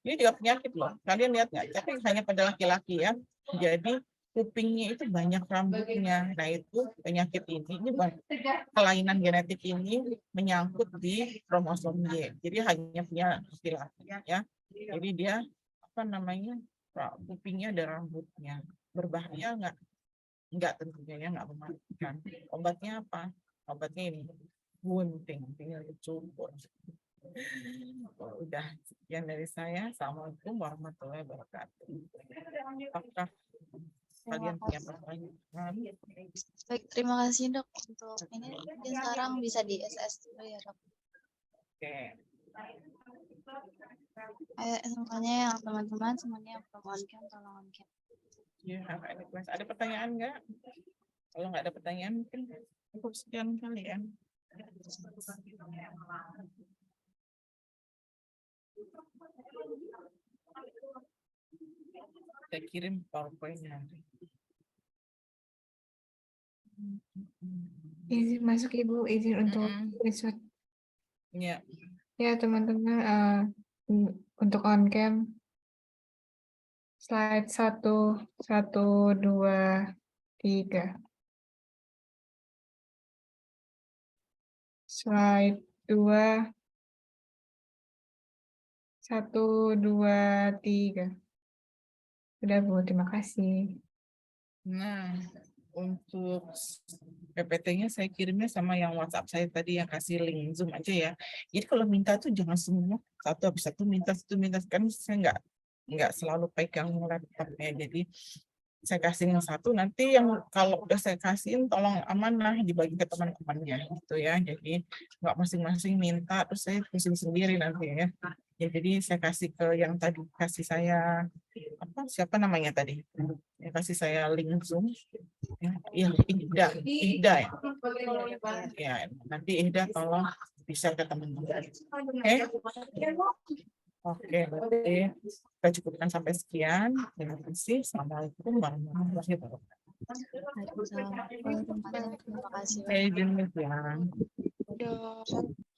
ini juga penyakit loh. Kalian lihat nggak? Tapi hanya pada laki-laki ya. Jadi kupingnya itu banyak rambutnya. Nah itu penyakit ini kelainan genetik ini menyangkut di kromosom Y. Jadi hanya punya laki-laki ya. Jadi dia apa namanya, kupingnya ada rambutnya. Berbahaya nggak? Enggak, tentunya ya, nggak mematikan. Obatnya apa? Obatnya ini gunting, tinggal dicukur. Udah sekian dari saya. Assalamualaikum warahmatullahi wabarakatuh. Apakah kalian punya pertanyaan? Baik, terima kasih dok untuk ini. Mungkin sekarang bisa di SS dulu ya dok. Oke. Semuanya yang teman-teman, semuanya yang belum on cam, tolong on cam. Ya, ada pertanyaan nggak? Kalau nggak ada pertanyaan, mungkin cukup sekian kali ya. Saya kirim PowerPoint-nya. Izin masuk Ibu, izin untuk screenshot. Ya. Ya teman-teman, untuk on cam slide 1, 1, 2, 3. Slide 2, 1, 2, 3. Sudah Bu, terima kasih. Nah, untuk PPT-nya saya kirimnya sama yang WhatsApp saya tadi yang kasih link Zoom aja ya. Jadi kalau minta tuh jangan semua satu habis satu minta kan saya nggak selalu pegang laptopnya. Jadi saya kasih yang satu, nanti yang kalau udah saya kasihin tolong amanah dibagi ke teman-temannya gitu ya. Jadi nggak masing-masing minta terus saya pusing sendiri nanti ya. Ya jadi saya kasih ke yang tadi kasih saya siapa namanya tadi? Yang kasih saya link Zoom. Ya, Ihda ya. Ya, nanti Ihda tolong bisa ke teman-teman. Oke, berarti kita cukupkan sampai sekian. Terima kasih. Assalamualaikum warahmatullahi wabarakatuh. Waalaikumsalam warahmatullahi wabarakatuh. Terima kasih. Saya izin ya. Dok.